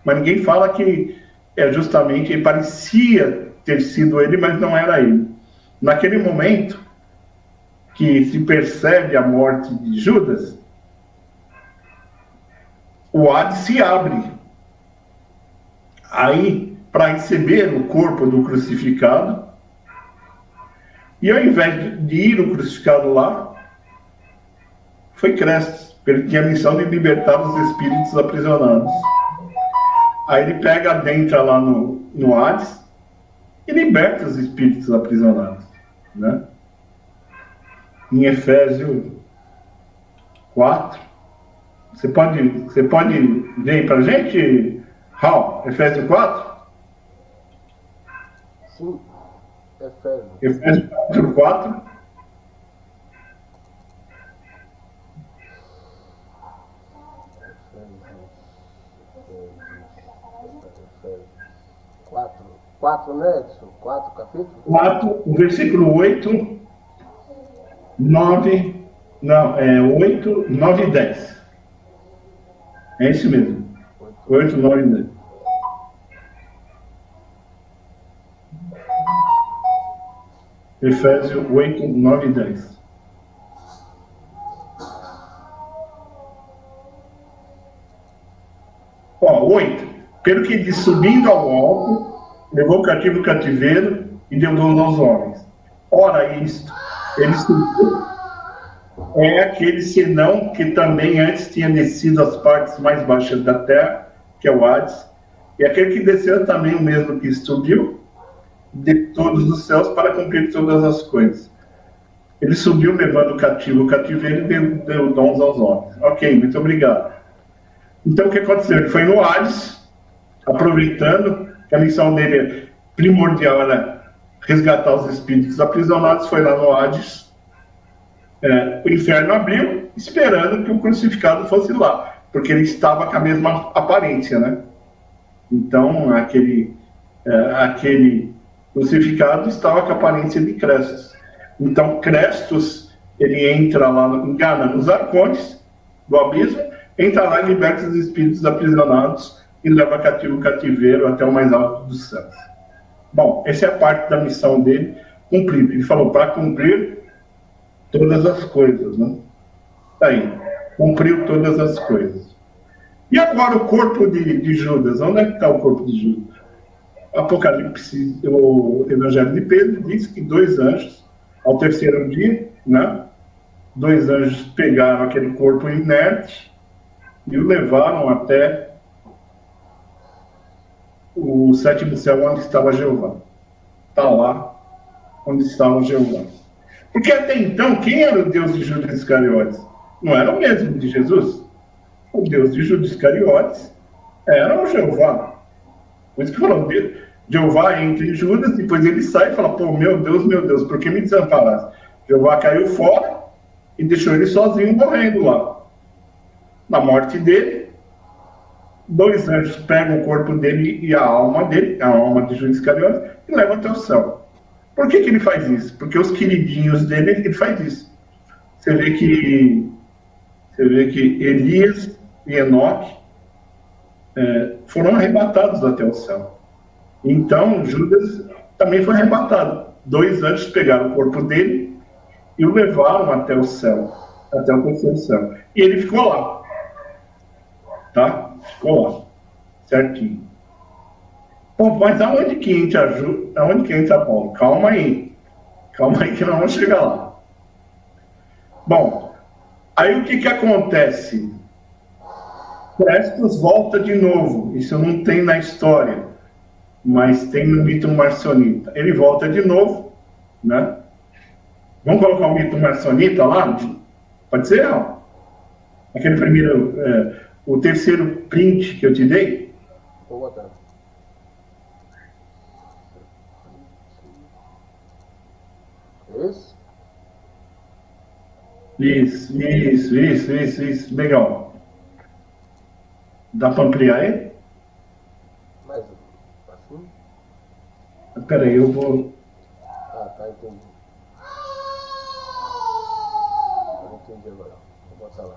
Mas ninguém fala que justamente ele parecia ter sido ele, mas não era ele. Naquele momento que se percebe a morte de Judas, o Hades se abre. Aí, para receber o corpo do crucificado, e ao invés de ir o crucificado lá, foi Crestos. Ele tinha a missão de libertar os espíritos aprisionados. Aí ele pega, adentra lá no Hades e liberta os espíritos aprisionados, né? Em Efésios 4. Você pode ver para a gente, Raul, Efésios 4? Sim, Efésios. Efésios 4. Quatro, né, Edson? 4 capítulos? 4, o versículo 8, 9, não, 8, 9 e 10. É isso mesmo. 8, 9 e 10. Efésios 8, 9 e 10. Ó, 8. Pelo que de subindo ao alto, levou o cativo o cativeiro e deu dons aos homens. Ora, isto, ele subiu, é aquele senão que também antes tinha descido às partes mais baixas da terra, que é o Hades, e aquele que desceu também o mesmo que subiu de todos os céus para cumprir todas as coisas. Ele subiu levando o cativo o cativeiro e deu dons aos homens. Ok, muito obrigado. Então o que aconteceu? Ele foi no Hades, aproveitando que a missão dele primordial era resgatar os espíritos aprisionados, foi lá no Hades, o inferno abriu, esperando que o crucificado fosse lá, porque ele estava com a mesma aparência, né? Então, aquele crucificado estava com a aparência de Crestos. Então, Crestos, ele entra lá, engana os arcontes do abismo, entra lá e liberta os espíritos aprisionados e leva cativo o cativeiro até o mais alto dos céus. Bom, essa é a parte da missão dele, cumprir. Ele falou, para cumprir todas as coisas, né? Tá aí, cumpriu todas as coisas. E agora o corpo de Judas, onde é que está o corpo de Judas? Apocalipse, o Evangelho de Pedro diz que 2 anjos, ao terceiro dia, né? 2 anjos pegaram aquele corpo inerte e o levaram até o 7º céu, onde estava Jeová. Está lá onde estava Jeová. Porque até então, quem era o Deus de Judas Iscariotes? Não era o mesmo de Jesus. O Deus de Judas Iscariotes era o Jeová. Por isso que falou, Jeová entra em Judas, depois ele sai e fala, pô, meu Deus, por que me desamparaste? Jeová caiu fora e deixou ele sozinho morrendo lá. Na morte dele, 2 anjos pegam o corpo dele e a alma dele, a alma de Judas Iscariotes, e levam até o céu. Por que ele faz isso? Porque os queridinhos dele, ele faz isso. Você vê que Elias e Enoque foram arrebatados até o céu. Então, Judas também foi arrebatado. 2 anjos pegaram o corpo dele e o levaram até o céu, até o terceiro céu. E ele ficou lá. Tá? Ficou lá, certinho. Bom, mas aonde que entra Paulo? Calma aí que nós vamos chegar lá. Bom, aí o que acontece? Crestos volta de novo, isso não tem na história, mas tem no mito marcionita. Ele volta de novo, né? Vamos colocar o mito marcionita lá? Pode ser, não? Aquele primeiro... o terceiro print que eu te dei, Vou botar. Esse? Isso. Legal. Dá para ampliar ele? Mais assim? Espera aí, eu vou... Ah, tá, entendi. Eu entendi agora. Vou botar lá.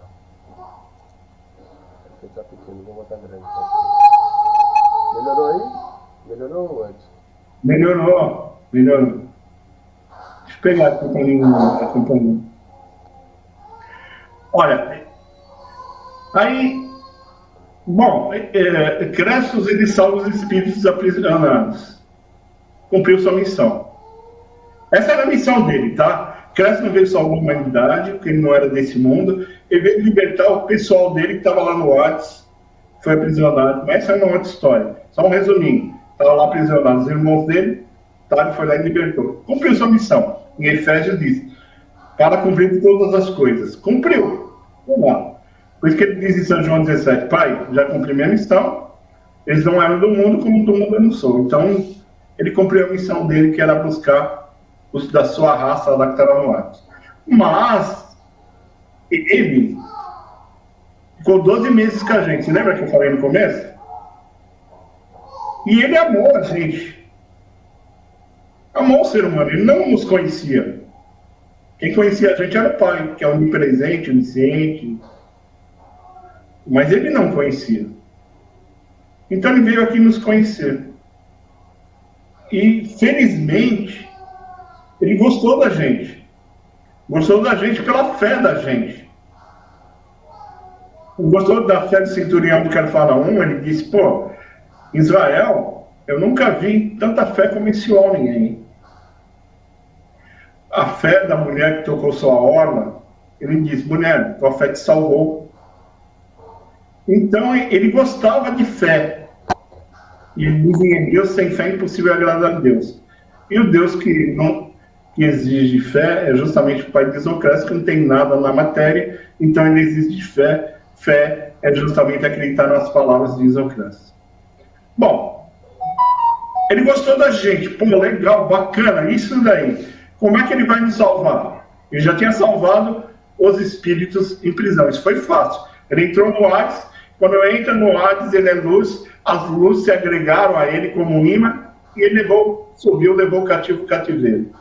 Porque tá pequeno, vou botar grande. Tá? Melhorou aí? Melhorou, Ed? Melhorou. Deixa eu pegar aqui para mim acompanhar. Olha, aí, bom, Crestos, ele salva os espíritos aprisionados. Cumpriu sua missão. Essa era a missão dele, tá? Crestos não veio salvar a humanidade, porque ele não era desse mundo. Ele veio libertar o pessoal dele que estava lá no Hades, foi aprisionado. Mas essa é uma outra história. Só um resuminho. Estava lá aprisionado os irmãos dele, tá? Ele foi lá e libertou. Cumpriu sua missão. Em Efésios diz, para cumprir todas as coisas. Cumpriu. Vamos lá. Por isso que ele diz em São João 17, Pai, já cumpri minha missão, eles não eram do mundo, como do mundo eu não sou. Então, ele cumpriu a missão dele, que era buscar os da sua raça lá que estava no Hades. Mas, ele ficou 12 meses com a gente. Você lembra que eu falei no começo? E ele amou a gente. Amou o ser humano, ele não nos conhecia. Quem conhecia a gente era o Pai, que é onipresente, onisciente. Mas ele não conhecia. Então ele veio aqui nos conhecer. E, felizmente, ele gostou da gente. Gostou da gente pela fé da gente. Gostou da fé do centurião do Cafarnaum, ele disse, pô, Israel, eu nunca vi tanta fé como esse homem aí. A fé da mulher que tocou sua orla, ele disse, mulher, tua fé te salvou. Então, ele gostava de fé. E ele dizia, em Deus, sem fé é impossível agradar a Deus. E o Deus que exige fé é justamente o pai de Isocrates, que não tem nada na matéria, então ele exige fé. Fé é justamente acreditar nas palavras de Isocrates. Bom, ele gostou da gente. Pô, legal, bacana, isso daí. Como é que ele vai nos salvar? Ele já tinha salvado os espíritos em prisão. Isso foi fácil. Ele entrou no Hades. Quando entra no Hades, ele é luz. As luzes se agregaram a ele como um imã. E ele subiu, levou o cativo cativeiro.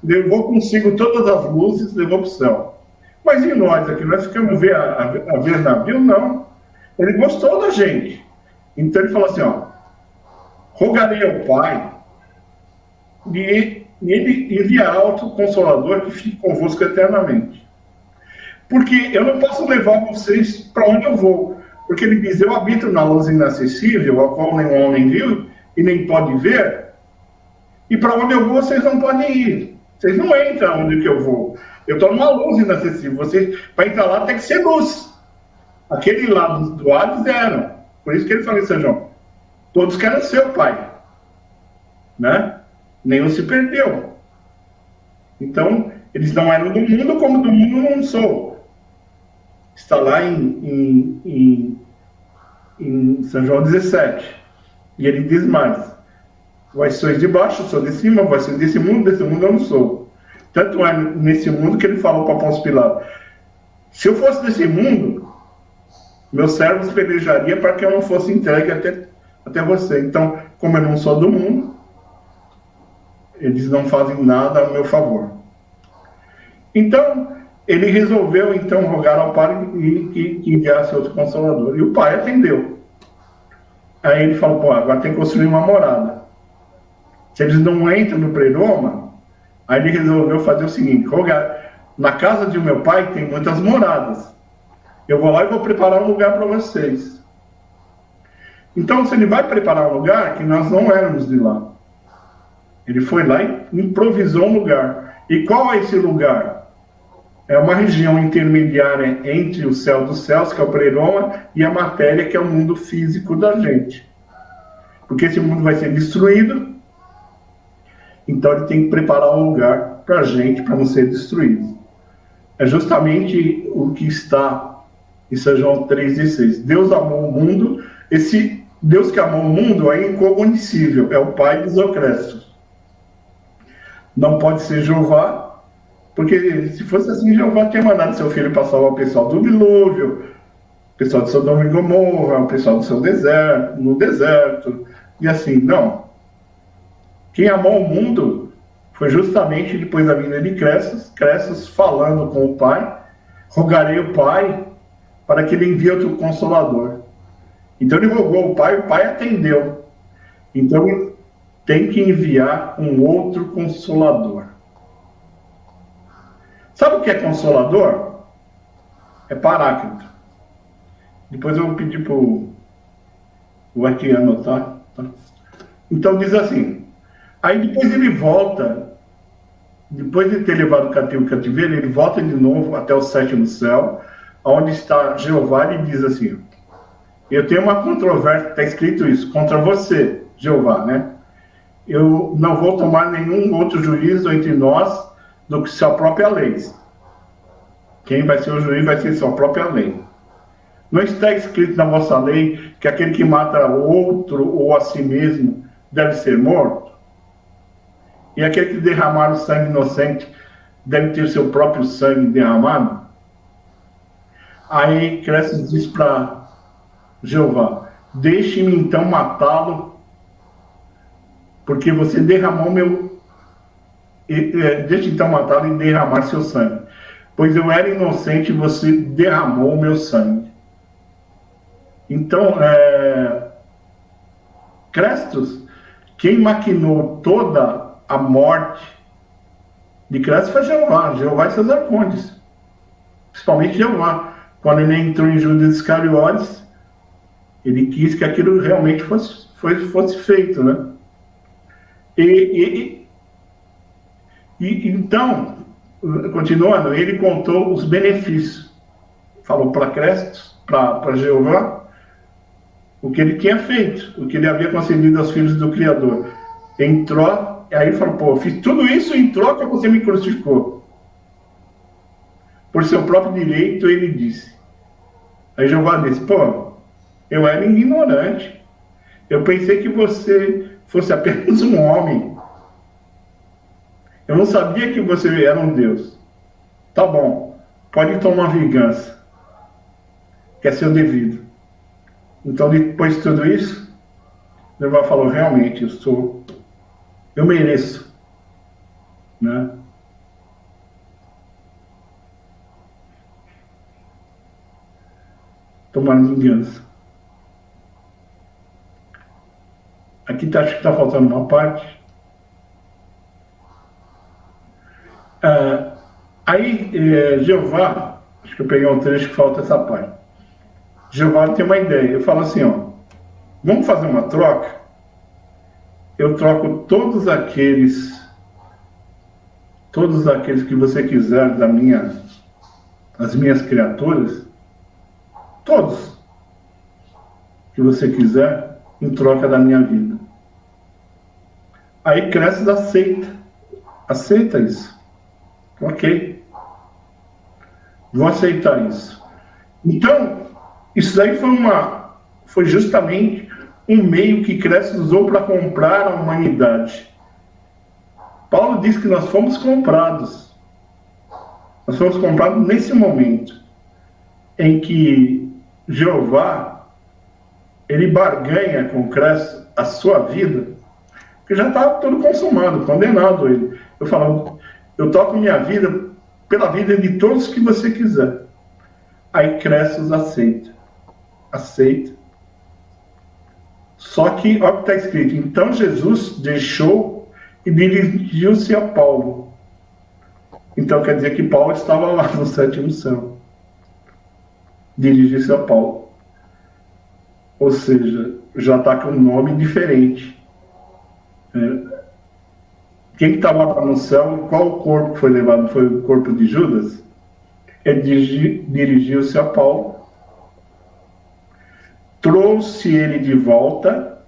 Levou consigo todas as luzes, levou para o céu. Mas e nós aqui? Nós ficamos a ver navio? Não. Ele gostou da gente. Então ele falou assim, ó, rogarei ao Pai e ele enviará outro Consolador que fique convosco eternamente. Porque eu não posso levar vocês para onde eu vou. Porque ele diz, eu habito na luz inacessível, a qual nenhum homem viu e nem pode ver, e para onde eu vou vocês não podem ir. Vocês não entram onde que eu vou. Eu estou numa luz inacessível. Você, para entrar lá, tem que ser luz. Aquele lado do Hades eram. Por isso que ele falou em São João. Todos querem ser o Pai. Né? Nenhum se perdeu. Então, eles não eram do mundo, como do mundo não sou. Está lá em São João 17. E ele diz mais. Vós sois de baixo, eu sou de cima, vós sois desse mundo eu não sou. Tanto é nesse mundo que ele falou para Pôncio Pilatos. Se eu fosse desse mundo, meus servos pelejaria para que eu não fosse entregue até você. Então, como eu não sou do mundo, eles não fazem nada a meu favor. Então, ele resolveu então rogar ao Pai que enviasse outro Consolador. E o Pai atendeu. Aí ele falou, pô, agora tem que construir uma morada. Se eles não entram no pleroma, aí ele resolveu fazer o seguinte, na casa de meu pai tem muitas moradas. Eu vou lá e vou preparar um lugar para vocês. Então, se ele vai preparar um lugar, que nós não éramos de lá. Ele foi lá e improvisou um lugar. E qual é esse lugar? É uma região intermediária entre o céu dos céus, que é o pleroma, e a matéria, que é o mundo físico da gente. Porque esse mundo vai ser destruído, então ele tem que preparar um lugar para a gente, para não ser destruído. É justamente o que está em São João 3,16. Deus amou o mundo, esse Deus que amou o mundo é incognoscível, é o pai dos ocrestos. Não pode ser Jeová, porque se fosse assim, Jeová tinha mandado seu filho para salvar o pessoal do dilúvio, o pessoal de Sodoma e Gomorra, o pessoal do seu deserto, no deserto, e assim, não. Quem amou o mundo foi justamente depois da vinda de Cressos falando com o Pai, rogarei o Pai para que ele envie outro Consolador. Então ele rogou o Pai atendeu. Então tem que enviar um outro Consolador. Sabe o que é Consolador? É Paráclito. Depois eu vou pedir para o aqui anotar. Tá? Então diz assim, aí depois ele volta, depois de ter levado o cativo cativeiro, ele volta de novo até o sétimo céu, onde está Jeová, e diz assim, eu tenho uma controvérsia, está escrito isso, contra você, Jeová, né? Eu não vou tomar nenhum outro juízo entre nós do que sua própria lei. Quem vai ser o juiz vai ser sua própria lei. Não está escrito na vossa lei que aquele que mata outro ou a si mesmo deve ser morto? E aquele que derramar o sangue inocente deve ter seu próprio sangue derramado? Aí Cresces diz para Jeová, deixe-me então matá-lo, porque você derramou meu... Deixe então matá-lo e derramar seu sangue, pois eu era inocente e você derramou o meu sangue. Então, Crestos, quem maquinou toda a morte de Crestos foi Jeová e seus arcontes, principalmente Jeová. Quando ele entrou em Judas Iscariotes, ele quis que aquilo realmente fosse feito, né? E então, continuando, ele contou os benefícios. Falou para Crestos, para Jeová, o que ele tinha feito, o que ele havia concedido aos filhos do Criador. Entrou, aí falou, pô, fiz tudo isso em troca, você me crucificou. Por seu próprio direito, ele disse. Aí Jeová disse, pô, eu era ignorante. Eu pensei que você fosse apenas um homem. Eu não sabia que você era um Deus. Tá bom, pode tomar vingança, que é seu devido. Então, depois de tudo isso, Jeová falou, realmente, eu mereço, né? Tomar vingança. Aqui acho que está faltando uma parte. Jeová, acho que eu peguei um trecho que falta essa parte. Jeová tem uma ideia. Eu falo assim, ó, vamos fazer uma troca? Eu troco todos aqueles que você quiser as minhas criaturas, todos que você quiser, em troca da minha vida. Aí Cresces aceita isso. Ok, vou aceitar isso. Então, isso daí foi justamente um meio que Cresces usou para comprar a humanidade. Paulo diz que nós fomos comprados. Nós fomos comprados nesse momento em que Jeová, ele barganha com Cresces a sua vida, porque já estava tudo consumado, condenado ele. Eu falo, eu toco minha vida pela vida de todos que você quiser. Aí Cresces aceita. Só que, olha o que está escrito. Então Jesus deixou e dirigiu-se a Paulo. Então quer dizer que Paulo estava lá no sétimo céu. Dirigiu-se a Paulo. Ou seja, já está com um nome diferente. Quem estava lá no céu, qual o corpo que foi levado? Foi o corpo de Judas? Ele dirigiu-se a Paulo, trouxe ele de volta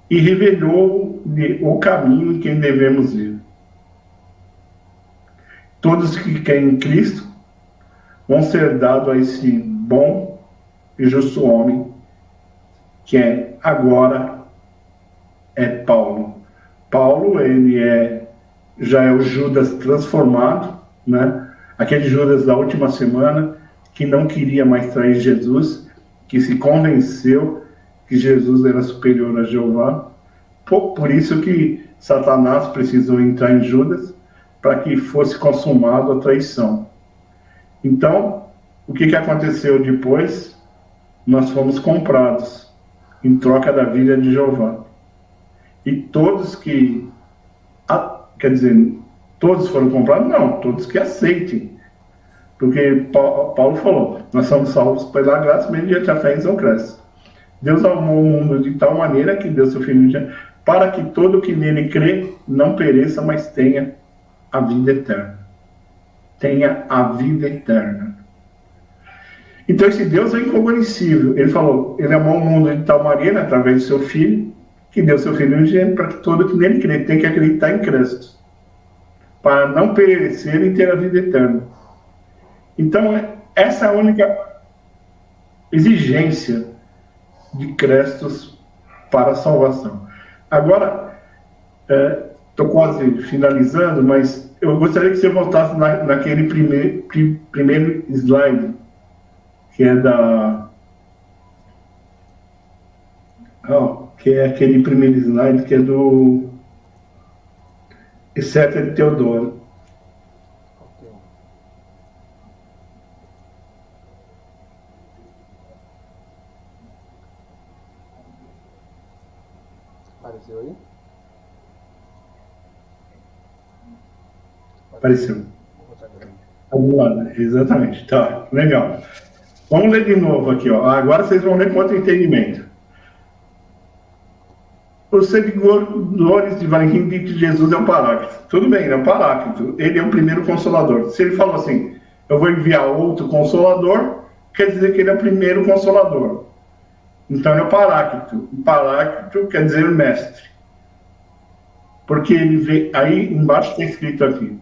e revelou o caminho em que devemos ir. Todos que querem em Cristo vão ser dados a esse bom e justo homem, que agora é Paulo. Paulo, ele já é o Judas transformado, né? Aquele Judas da última semana, que não queria mais trair Jesus, que se convenceu que Jesus era superior a Jeová. Por isso que Satanás precisou entrar em Judas, para que fosse consumado a traição. Então, o que aconteceu depois? Nós fomos comprados em troca da vida de Jeová. E todos que... Quer dizer, todos foram comprados? Não, todos que aceitem. Porque Paulo falou, nós somos salvos pela graça mediante a fé em São Cristo. Deus amou o mundo de tal maneira que deu seu Filho para que todo que nele crê não pereça, mas tenha a vida eterna. Tenha a vida eterna. Então esse Deus é incognoscível. Ele falou, ele amou o mundo de tal maneira, através do seu Filho, que deu seu Filho unigênito, para que todo que nele crê tem que acreditar em Cristo, para não perecer e ter a vida eterna. Então essa é a única exigência de Cristo para a salvação. Agora, estou quase finalizando, mas eu gostaria que você voltasse naquele primeiro slide, que é que é aquele primeiro slide que é do Exéter de Teodoro. Apareceu aí? Apareceu. Vamos lá, exatamente. Tá, legal. Vamos ler de novo aqui, ó. Agora vocês vão ler com outro entendimento. Os seguidores de Valentim dizem que Jesus é o Paráclito. Tudo bem, ele é o Paráclito. Ele é o primeiro Consolador. Se ele falou assim, eu vou enviar outro Consolador, quer dizer que ele é o primeiro Consolador. Então ele é o Paráclito. O Paráclito quer dizer mestre. Porque ele vê... Aí embaixo está escrito aqui.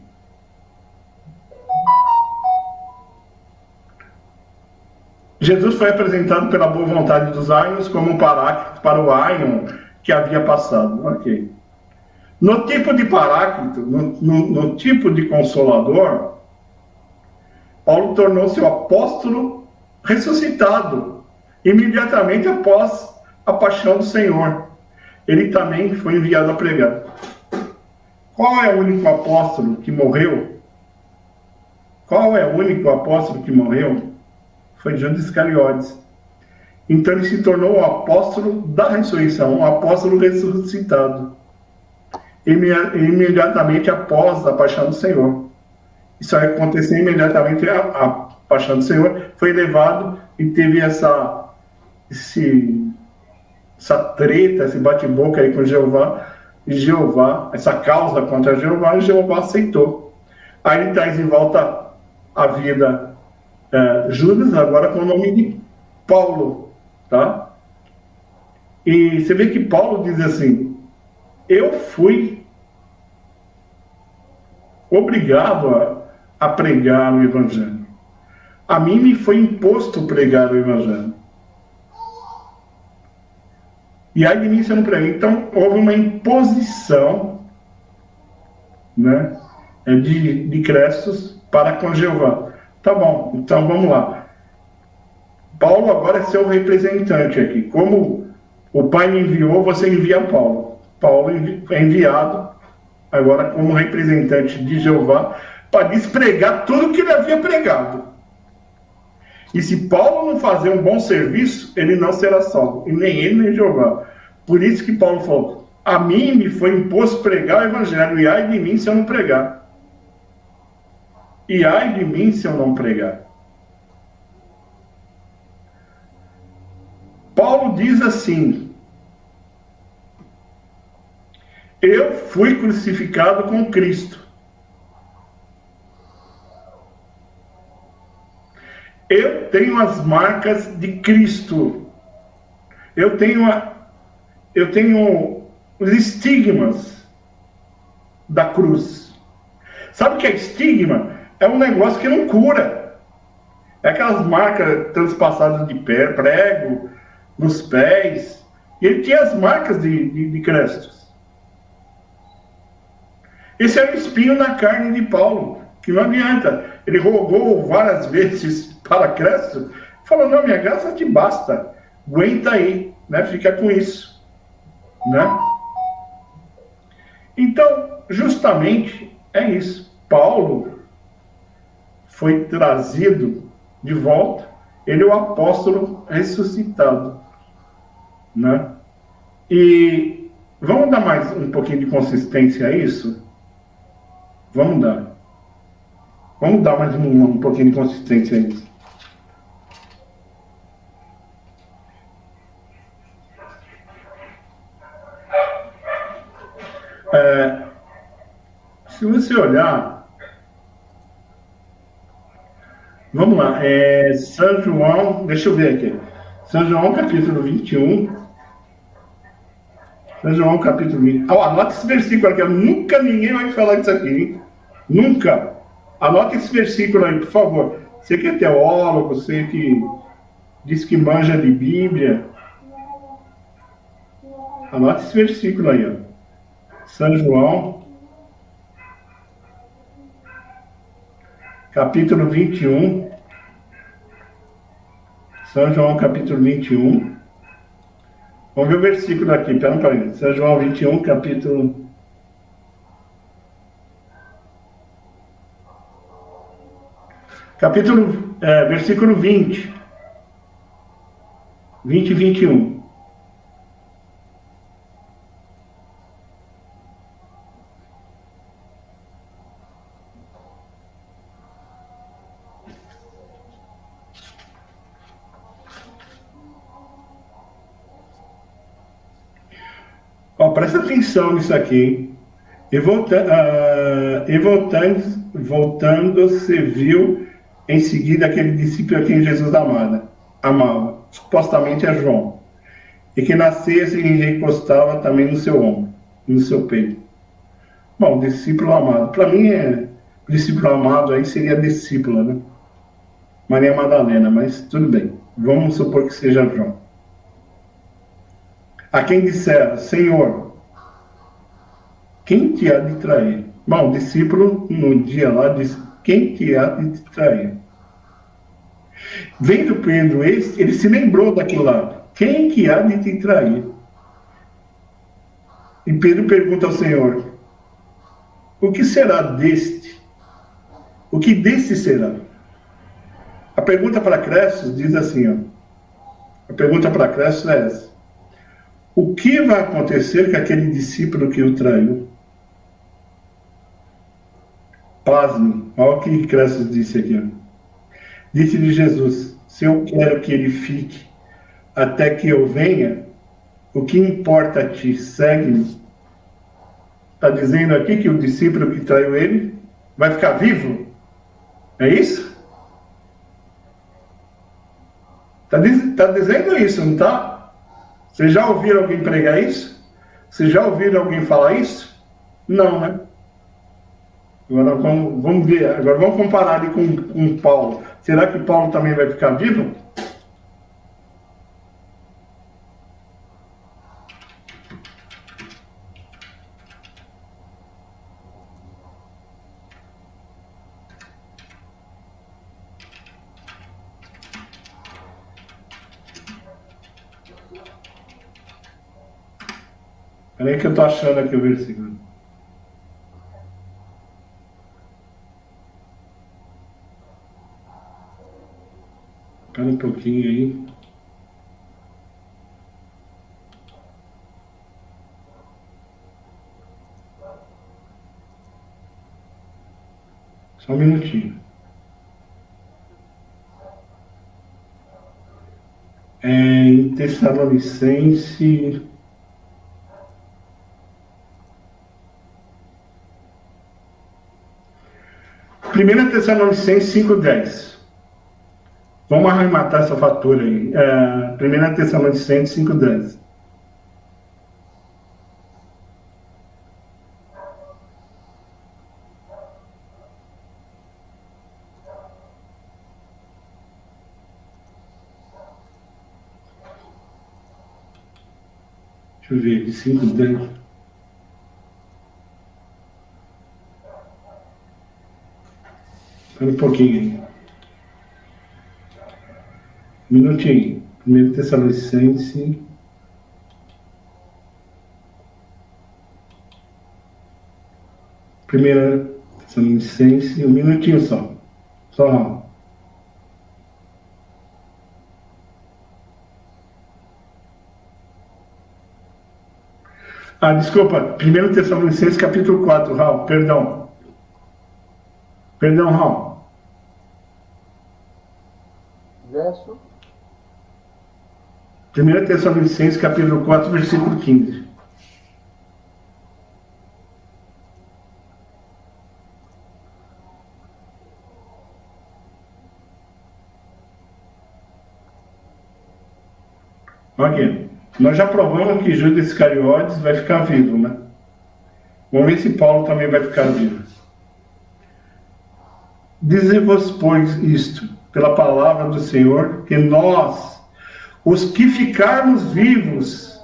Jesus foi apresentado pela boa vontade dos Aions como um Paráclito para o Aion que havia passado. Ok. No tipo de Paráclito, no tipo de Consolador, Paulo tornou-se o apóstolo ressuscitado imediatamente após a paixão do Senhor. Ele também foi enviado a pregar. Qual é o único apóstolo que morreu? Qual é o único apóstolo que morreu? Foi Judas Iscariotes. Então ele se tornou o apóstolo da ressurreição, o apóstolo ressuscitado, imediatamente após a paixão do Senhor. Isso aí aconteceu imediatamente a paixão do Senhor, foi levado e teve essa treta, esse bate-boca aí com Jeová, e Jeová, essa causa contra Jeová, e Jeová aceitou. Aí ele traz em volta a vida Judas, agora com o nome de Paulo, tá? E você vê que Paulo diz assim, eu fui obrigado a pregar o Evangelho. A mim me foi imposto pregar o Evangelho. E aí de mim se eu não preguei. Então houve uma imposição, né, de Crestos para com Jeová. Tá bom, então vamos lá. Paulo agora é seu representante aqui. Como o Pai me enviou, você envia Paulo. Paulo é enviado agora como representante de Jeová para despregar tudo que ele havia pregado. E se Paulo não fazer um bom serviço, ele não será salvo. E nem ele, nem Jeová. Por isso que Paulo falou, a mim me foi imposto pregar o Evangelho, e ai de mim se eu não pregar. E ai de mim se eu não pregar. Paulo diz assim, eu fui crucificado com Cristo. Eu tenho as marcas de Cristo. Eu tenho os estigmas da cruz. Sabe o que é estigma? É um negócio que não cura. É aquelas marcas transpassadas de pé, prego, nos pés. E ele tinha as marcas de crestos. Esse era o espinho na carne de Paulo, que não adianta. Ele rogou várias vezes para Cristo, falou, não, minha graça te basta, aguenta aí, né? Fica com isso, né? Então, justamente é isso. Paulo foi trazido de volta, ele é o apóstolo ressuscitado, né? E vamos dar mais um pouquinho de consistência a isso? Vamos dar. Vamos dar mais um pouquinho de consistência a isso. Se você olhar, vamos lá, São João, deixa eu ver aqui. São João capítulo 21. São João capítulo 20. Anota esse versículo aqui, nunca ninguém vai falar disso aqui, hein? Nunca. Anota esse versículo aí, por favor. Você que é teólogo, você que diz que manja de Bíblia, anota esse versículo aí, ó. São João, capítulo 21. São João, capítulo 21. Vamos ver o versículo aqui, pera um pouquinho. São João 21, capítulo... versículo 20. 20 e 21. Ó, presta atenção nisso aqui, hein? Voltando, se viu em seguida aquele discípulo a quem Jesus amava, supostamente é João, e que nascia e recostava também no seu ombro, no seu peito. Bom, discípulo amado. Para mim, discípulo amado aí seria discípula, né? Maria Madalena, mas tudo bem. Vamos supor que seja João. A quem disseram, Senhor, quem te há de trair? Bom, o discípulo, no dia lá, disse, quem te há de te trair? Vendo Pedro ele se lembrou daquilo lá. Quem que há de te trair? E Pedro pergunta ao Senhor, o que será deste? O que deste será? A pergunta para Cresces diz assim, ó. A pergunta para Cresces é essa. O que vai acontecer com aquele discípulo que o traiu? Pasme, olha o que Cresces disse aqui. Ó. Disse-lhe Jesus, se eu quero que ele fique até que eu venha, o que importa a ti? Segue-me. Está dizendo aqui que o discípulo que traiu ele vai ficar vivo? É isso? Está dizendo isso, não está? Vocês já ouviram alguém pregar isso? Vocês já ouviram alguém falar isso? Não, né? Agora vamos ver, agora vamos comparar ali com Paulo. Será que Paulo também vai ficar vivo? Peraí que eu estou achando aqui o versículo. Espera um pouquinho aí. Só um minutinho. Em Tessalonicense... 1 Tessalonicenses 5,10. Vamos arrematar essa fatura aí. 1 Tessalonicenses 5,10. Deixa eu ver, de 5, 10. Espera um pouquinho aí. Um minutinho. 1 Tessalonicense. Primeira Tessalonicense. Um minutinho só. Só. Desculpa. 1 Tessalonicenses, capítulo 4, Raul. Perdão. Perdão, Raul. Verso 1 Tessalonicenses, capítulo 4, versículo 15. Ok. Nós já provamos que Judas Iscariotes vai ficar vivo, né? Vamos ver se Paulo também vai ficar vivo. Dize-vos, pois, isto, pela palavra do Senhor, que nós, os que ficarmos vivos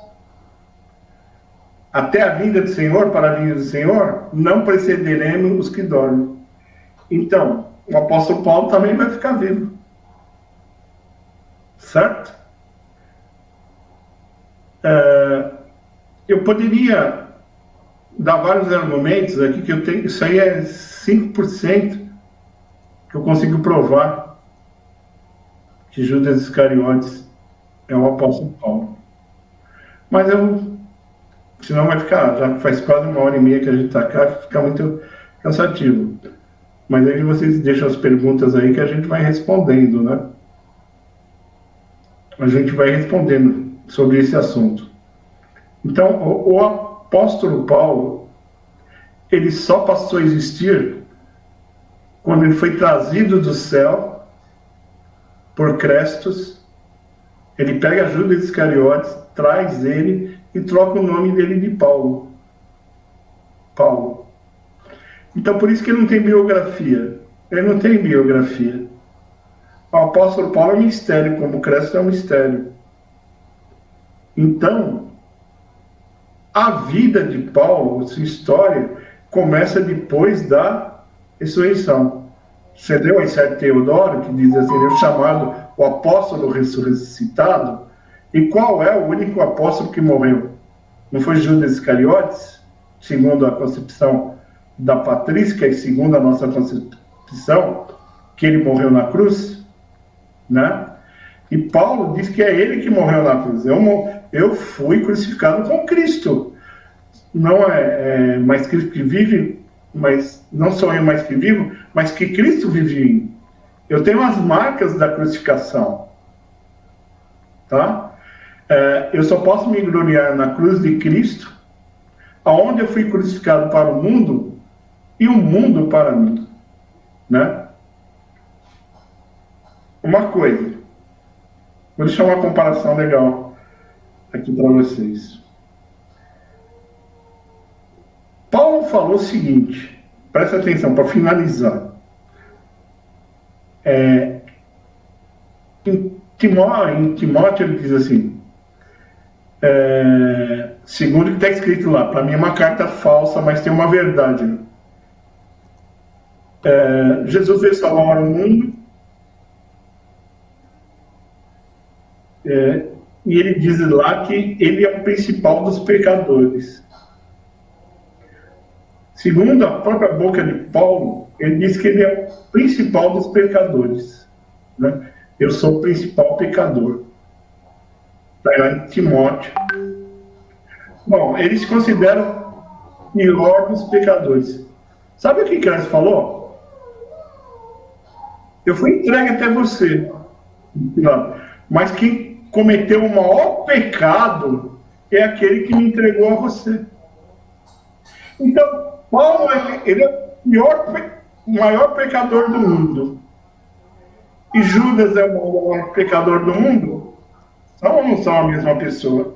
até a vinda do Senhor, para a vinda do Senhor, não precederemos os que dormem. Então, o apóstolo Paulo também vai ficar vivo. Certo? Eu poderia dar vários argumentos aqui, que eu tenho, isso aí é 5% que eu consigo provar que Judas Iscariotes é o apóstolo Paulo. Mas senão vai ficar, já faz quase 1h30 que a gente está cá, fica muito cansativo. Mas aí vocês deixam as perguntas aí que a gente vai respondendo, né? A gente vai respondendo sobre esse assunto. Então, o apóstolo Paulo, ele só passou a existir quando ele foi trazido do céu por Crestos. Ele pega Judas Iscariotes, traz ele e troca o nome dele de Paulo. Paulo. Então, por isso que ele não tem biografia. Ele não tem biografia. O apóstolo Paulo é um mistério, como Crestos é um mistério. Então, a vida de Paulo, sua história, começa depois da ressurreição. Você leu em certo Teodoro, que diz assim, ele é chamado o apóstolo ressuscitado. E qual é o único apóstolo que morreu? Não foi Judas Iscariotes, segundo a concepção da patrística e segundo a nossa concepção, que ele morreu na cruz, né? E Paulo diz que é ele que morreu na cruz. Eu fui crucificado com Cristo. Não é mais Cristo que vive, mas não sou eu mais que vivo, mas que Cristo vive em mim. Eu tenho as marcas da crucificação. Tá? Eu só posso me gloriar na cruz de Cristo, aonde eu fui crucificado para o mundo e o mundo para mim. Né? Uma coisa. Vou deixar uma comparação legal aqui para vocês. Paulo falou o seguinte, presta atenção, para finalizar. Em Timóteo ele diz assim, segundo o que está escrito lá, para mim é uma carta falsa, mas tem uma verdade. Jesus veio salvar o mundo, e ele diz lá que ele é o principal dos pecadores. Segundo a própria boca de Paulo, ele diz que ele é o principal dos pecadores. Né? Eu sou o principal pecador. Está lá em Timóteo. Bom, eles se consideram o pior dos pecadores. Sabe o que Cristo falou? Eu fui entregue até você. Mas quem cometeu o maior pecado é aquele que me entregou a você. Então, Paulo, ele é o maior pecador do mundo. E Judas é o maior pecador do mundo? São ou não são a mesma pessoa?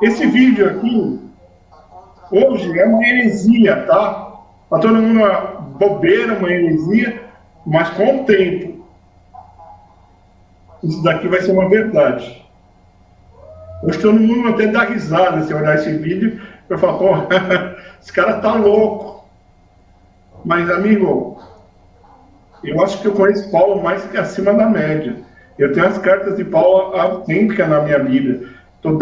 Esse vídeo aqui, hoje, é uma heresia, tá? Para todo mundo é uma bobeira, uma heresia, mas com o tempo, isso daqui vai ser uma verdade. Hoje todo mundo até dá risada se olhar esse vídeo. Eu falo, pô, esse cara tá louco. Mas, amigo, eu acho que eu conheço Paulo mais que acima da média. Eu tenho as cartas de Paulo autênticas na minha vida. Estou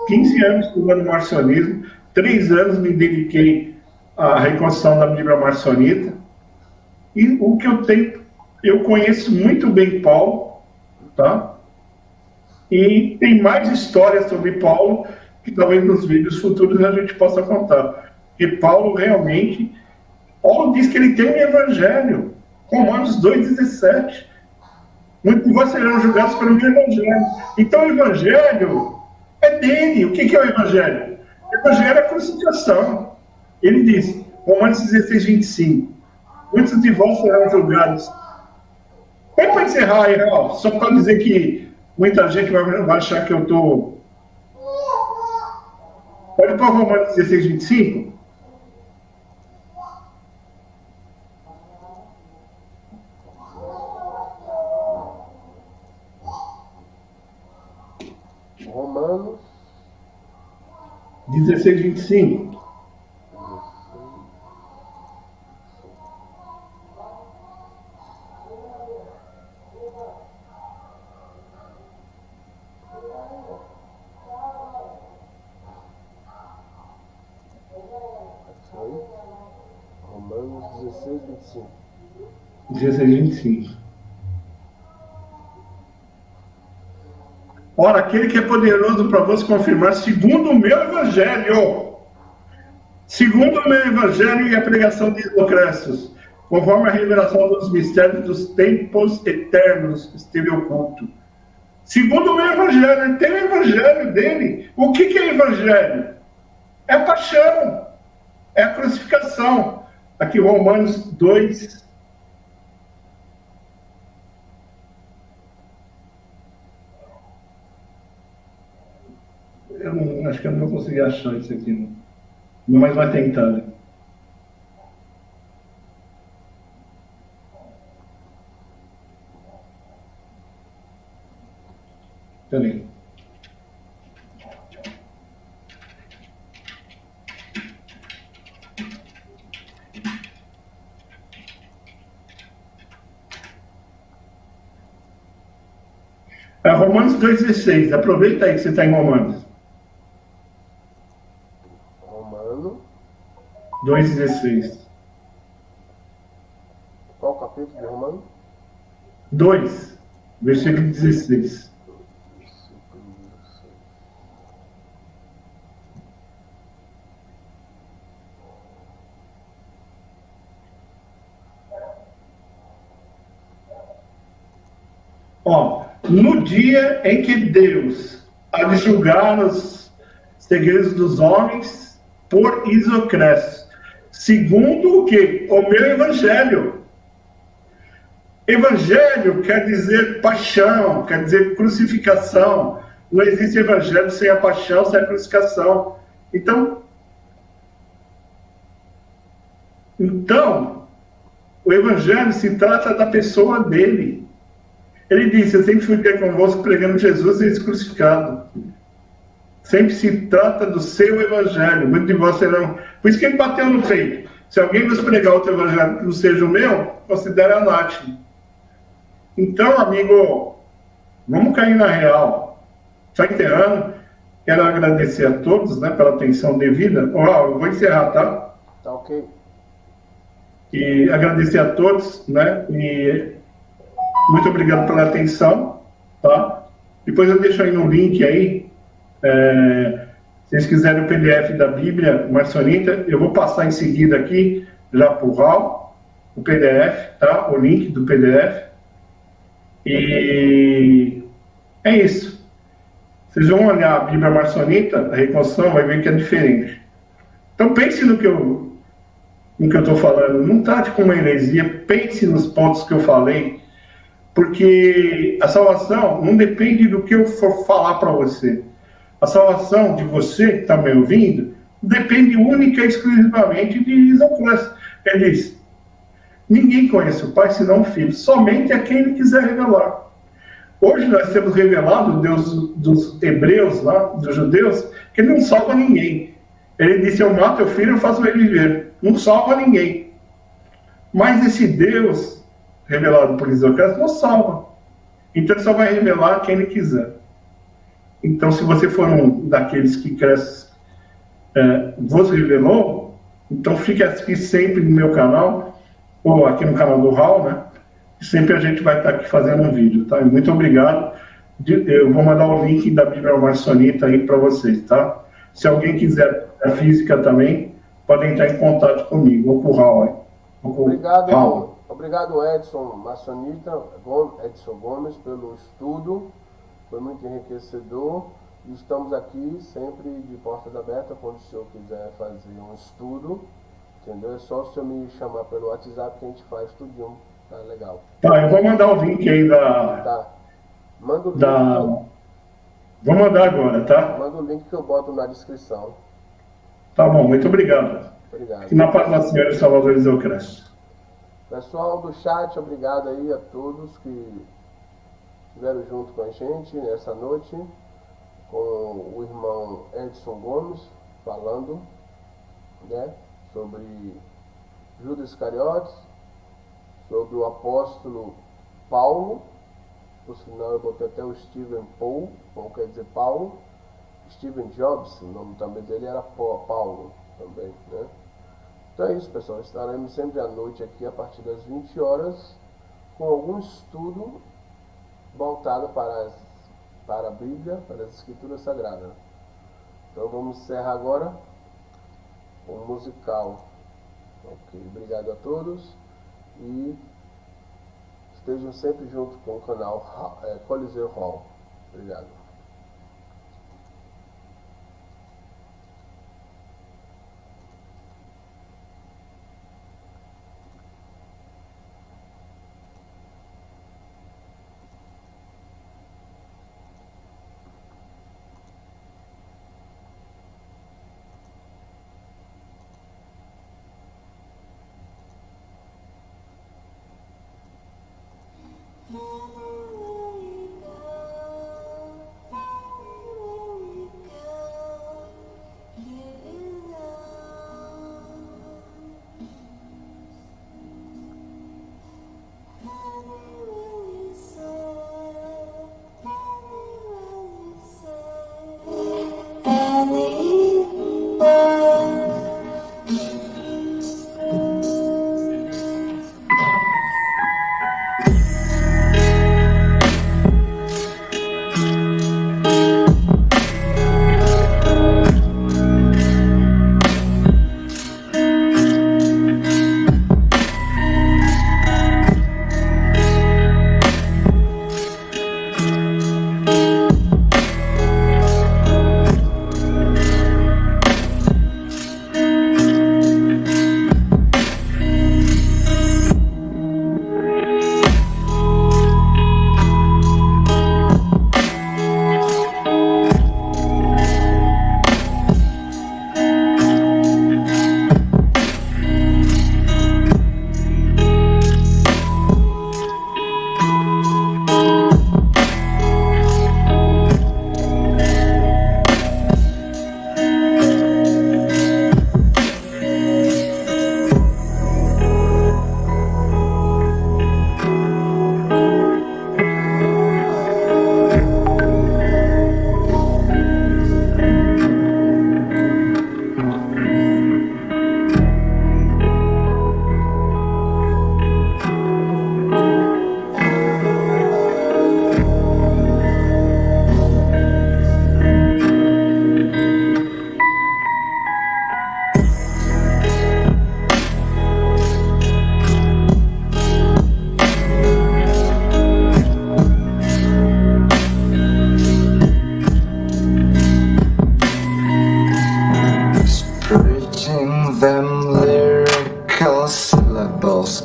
15 anos estudando marcionismo, 3 anos me dediquei à reconstrução da Bíblia marcionita. E o que eu tenho, eu conheço muito bem Paulo, tá? E tem mais histórias sobre Paulo que talvez nos vídeos futuros a gente possa contar. Porque Paulo realmente, Paulo diz que ele tem um evangelho, Romanos 2,17. Muitos de vós serão julgados pelo meu evangelho. Então o evangelho é dele. O que é o evangelho? O evangelho é a crucificação. Ele diz, Romanos 16:25, muitos de vós serão julgados. É para encerrar aí, só para dizer que muita gente vai achar que eu estou... Pode pôr Romanos 16:25? Romanos 16:25. Romanos 16:25. 16:25. Ora, aquele que é poderoso para vos confirmar, segundo o meu evangelho, e a pregação de Isocrestos, conforme a revelação dos mistérios dos tempos eternos esteve oculto. Segundo o meu evangelho, ele tem o evangelho dele. O que é evangelho? É a paixão, é a crucificação. Aqui, Romanos 2. Acho que eu não vou conseguir achar isso aqui, não. Mas vai tentar, né? Peraí. É Romanos 2,16. Aproveita aí que você está em Romanos. Romano 2,16. Qual capítulo de Romano? 2, versículo 16. Ó, no dia em que Deus há de julgar os segredos dos homens por Isocrestos, segundo o que? O meu evangelho. Evangelho quer dizer paixão, quer dizer crucificação. Não existe evangelho sem a paixão, sem a crucificação. Então, o evangelho se trata da pessoa dele. Ele disse, eu sempre fiquei convosco pregando Jesus e esse crucificado. Sempre se trata do seu evangelho. Muitos de vós serão... Por isso que ele bateu no peito. Se alguém nos pregar outro evangelho que não seja o meu, considere anátema. Então, amigo, vamos cair na real. Só enterrando, quero agradecer a todos, né, pela atenção devida. Eu vou encerrar, tá? Tá ok. E agradecer a todos, né, e muito obrigado pela atenção, tá? Depois eu deixo aí no link aí, se vocês quiserem o PDF da Bíblia Marcionita, eu vou passar em seguida aqui, já para o Raul, o PDF, tá? O link do PDF. E é isso. Vocês vão olhar a Bíblia Marcionita, a reconstrução, vai ver que é diferente. Então pense no que eu estou falando. Não trate como uma heresia, pense nos pontos que eu falei, porque a salvação não depende do que eu for falar para você. A salvação de você que está me ouvindo depende única e exclusivamente de Isocrestos. Ele diz, ninguém conhece o Pai senão o Filho, somente a quem ele quiser revelar. Hoje nós temos revelado o Deus dos hebreus, lá, dos judeus, que ele não salva ninguém. Ele disse, eu mato o filho e faço ele viver. Não salva ninguém. Mas esse Deus, revelado por Isocrates, não salva. Então ele só vai revelar quem ele quiser. Então, se você for um daqueles que cresce, vos revelou, então fique aqui sempre no meu canal, ou aqui no canal do Raul, né? Sempre a gente vai estar aqui fazendo um vídeo, tá? Muito obrigado. Eu vou mandar o link da Bíblia Maçonita aí para vocês, tá? Se alguém quiser a física também, podem entrar em contato comigo, ou com o Raul aí. Obrigado, Edson Maçonita, Edson Gomes, pelo estudo. Foi muito enriquecedor. E estamos aqui sempre de portas abertas quando o senhor quiser fazer um estudo. Entendeu? É só o senhor me chamar pelo WhatsApp que a gente faz tudinho. Tá legal. Tá, eu vou mandar o link aí da... Tá. Manda o link. Vou mandar agora, tá? Manda o link que eu boto na descrição. Tá bom, muito obrigado. Obrigado. E na paz da Senhora Salvador Isocrates. Pessoal do chat, obrigado aí a todos que estiveram junto com a gente nessa noite, com o irmão Edson Gomes, falando, né, sobre Judas Iscariotes, sobre o apóstolo Paulo, por sinal eu botei até o Stephen Paul, ou quer dizer Paulo, Stephen Jobs, o nome também dele era Paulo também, né? Então é isso, pessoal, estaremos sempre à noite aqui a partir das 20 horas com algum estudo voltado para a Bíblia, para as Escrituras Sagradas. Então vamos encerrar agora com o musical. Ok, obrigado a todos e estejam sempre junto com o canal Coliseu Hall. Obrigado.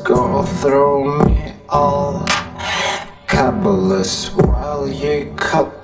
Go through me all Kabbalist while you copy.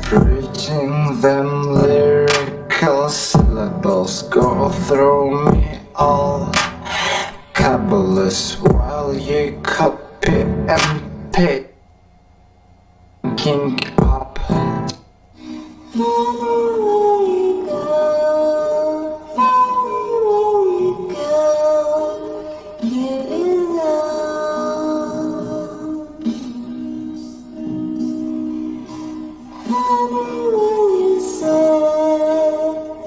Preaching them lyrical syllables go through me all cabalist while you copy and paste. King up. Anywhere you go, anywhere you go, you belong. Anywhere you say,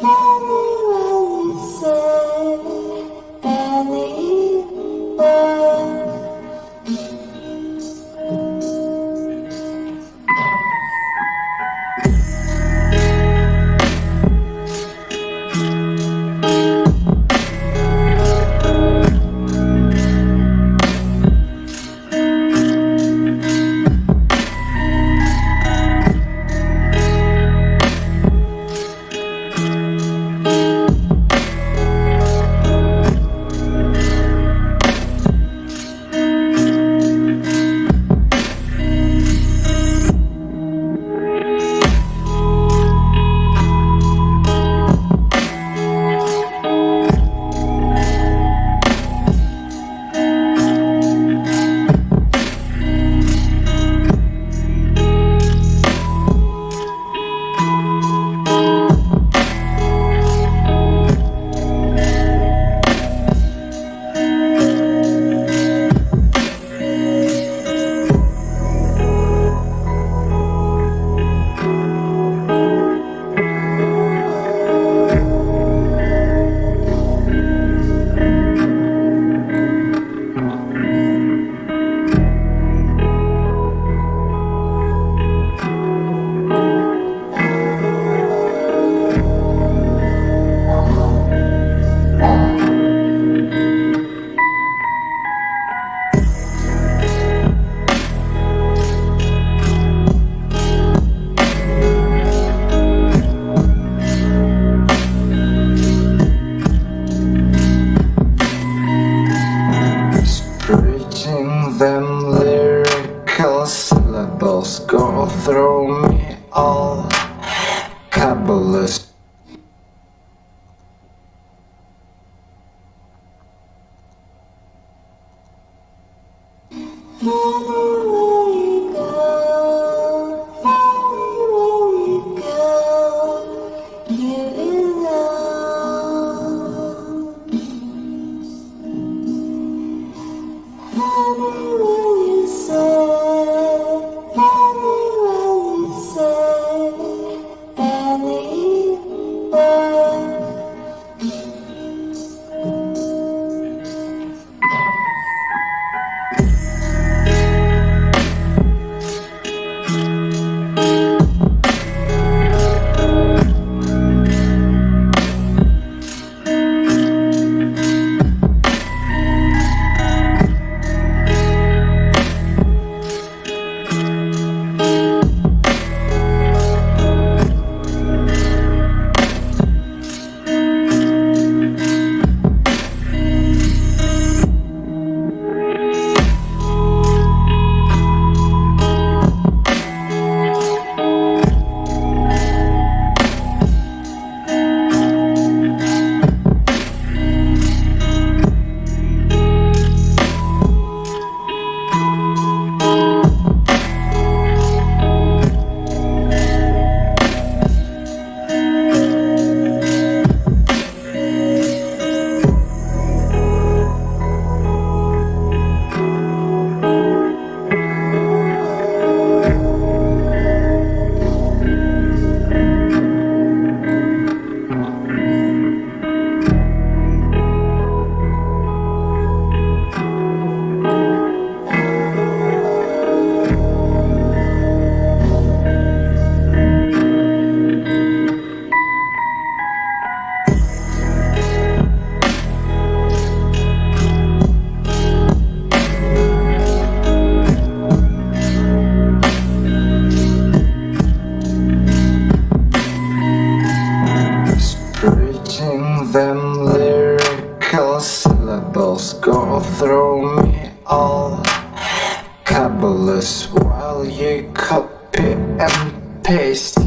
anywhere you say, anywhere. Preaching them lyrical syllables go through me all cabalist. Anywhere you go, anywhere you go, you belong. Anywhere you say, anywhere you say, anywhere. throw me all Kabbalist while you copy and paste.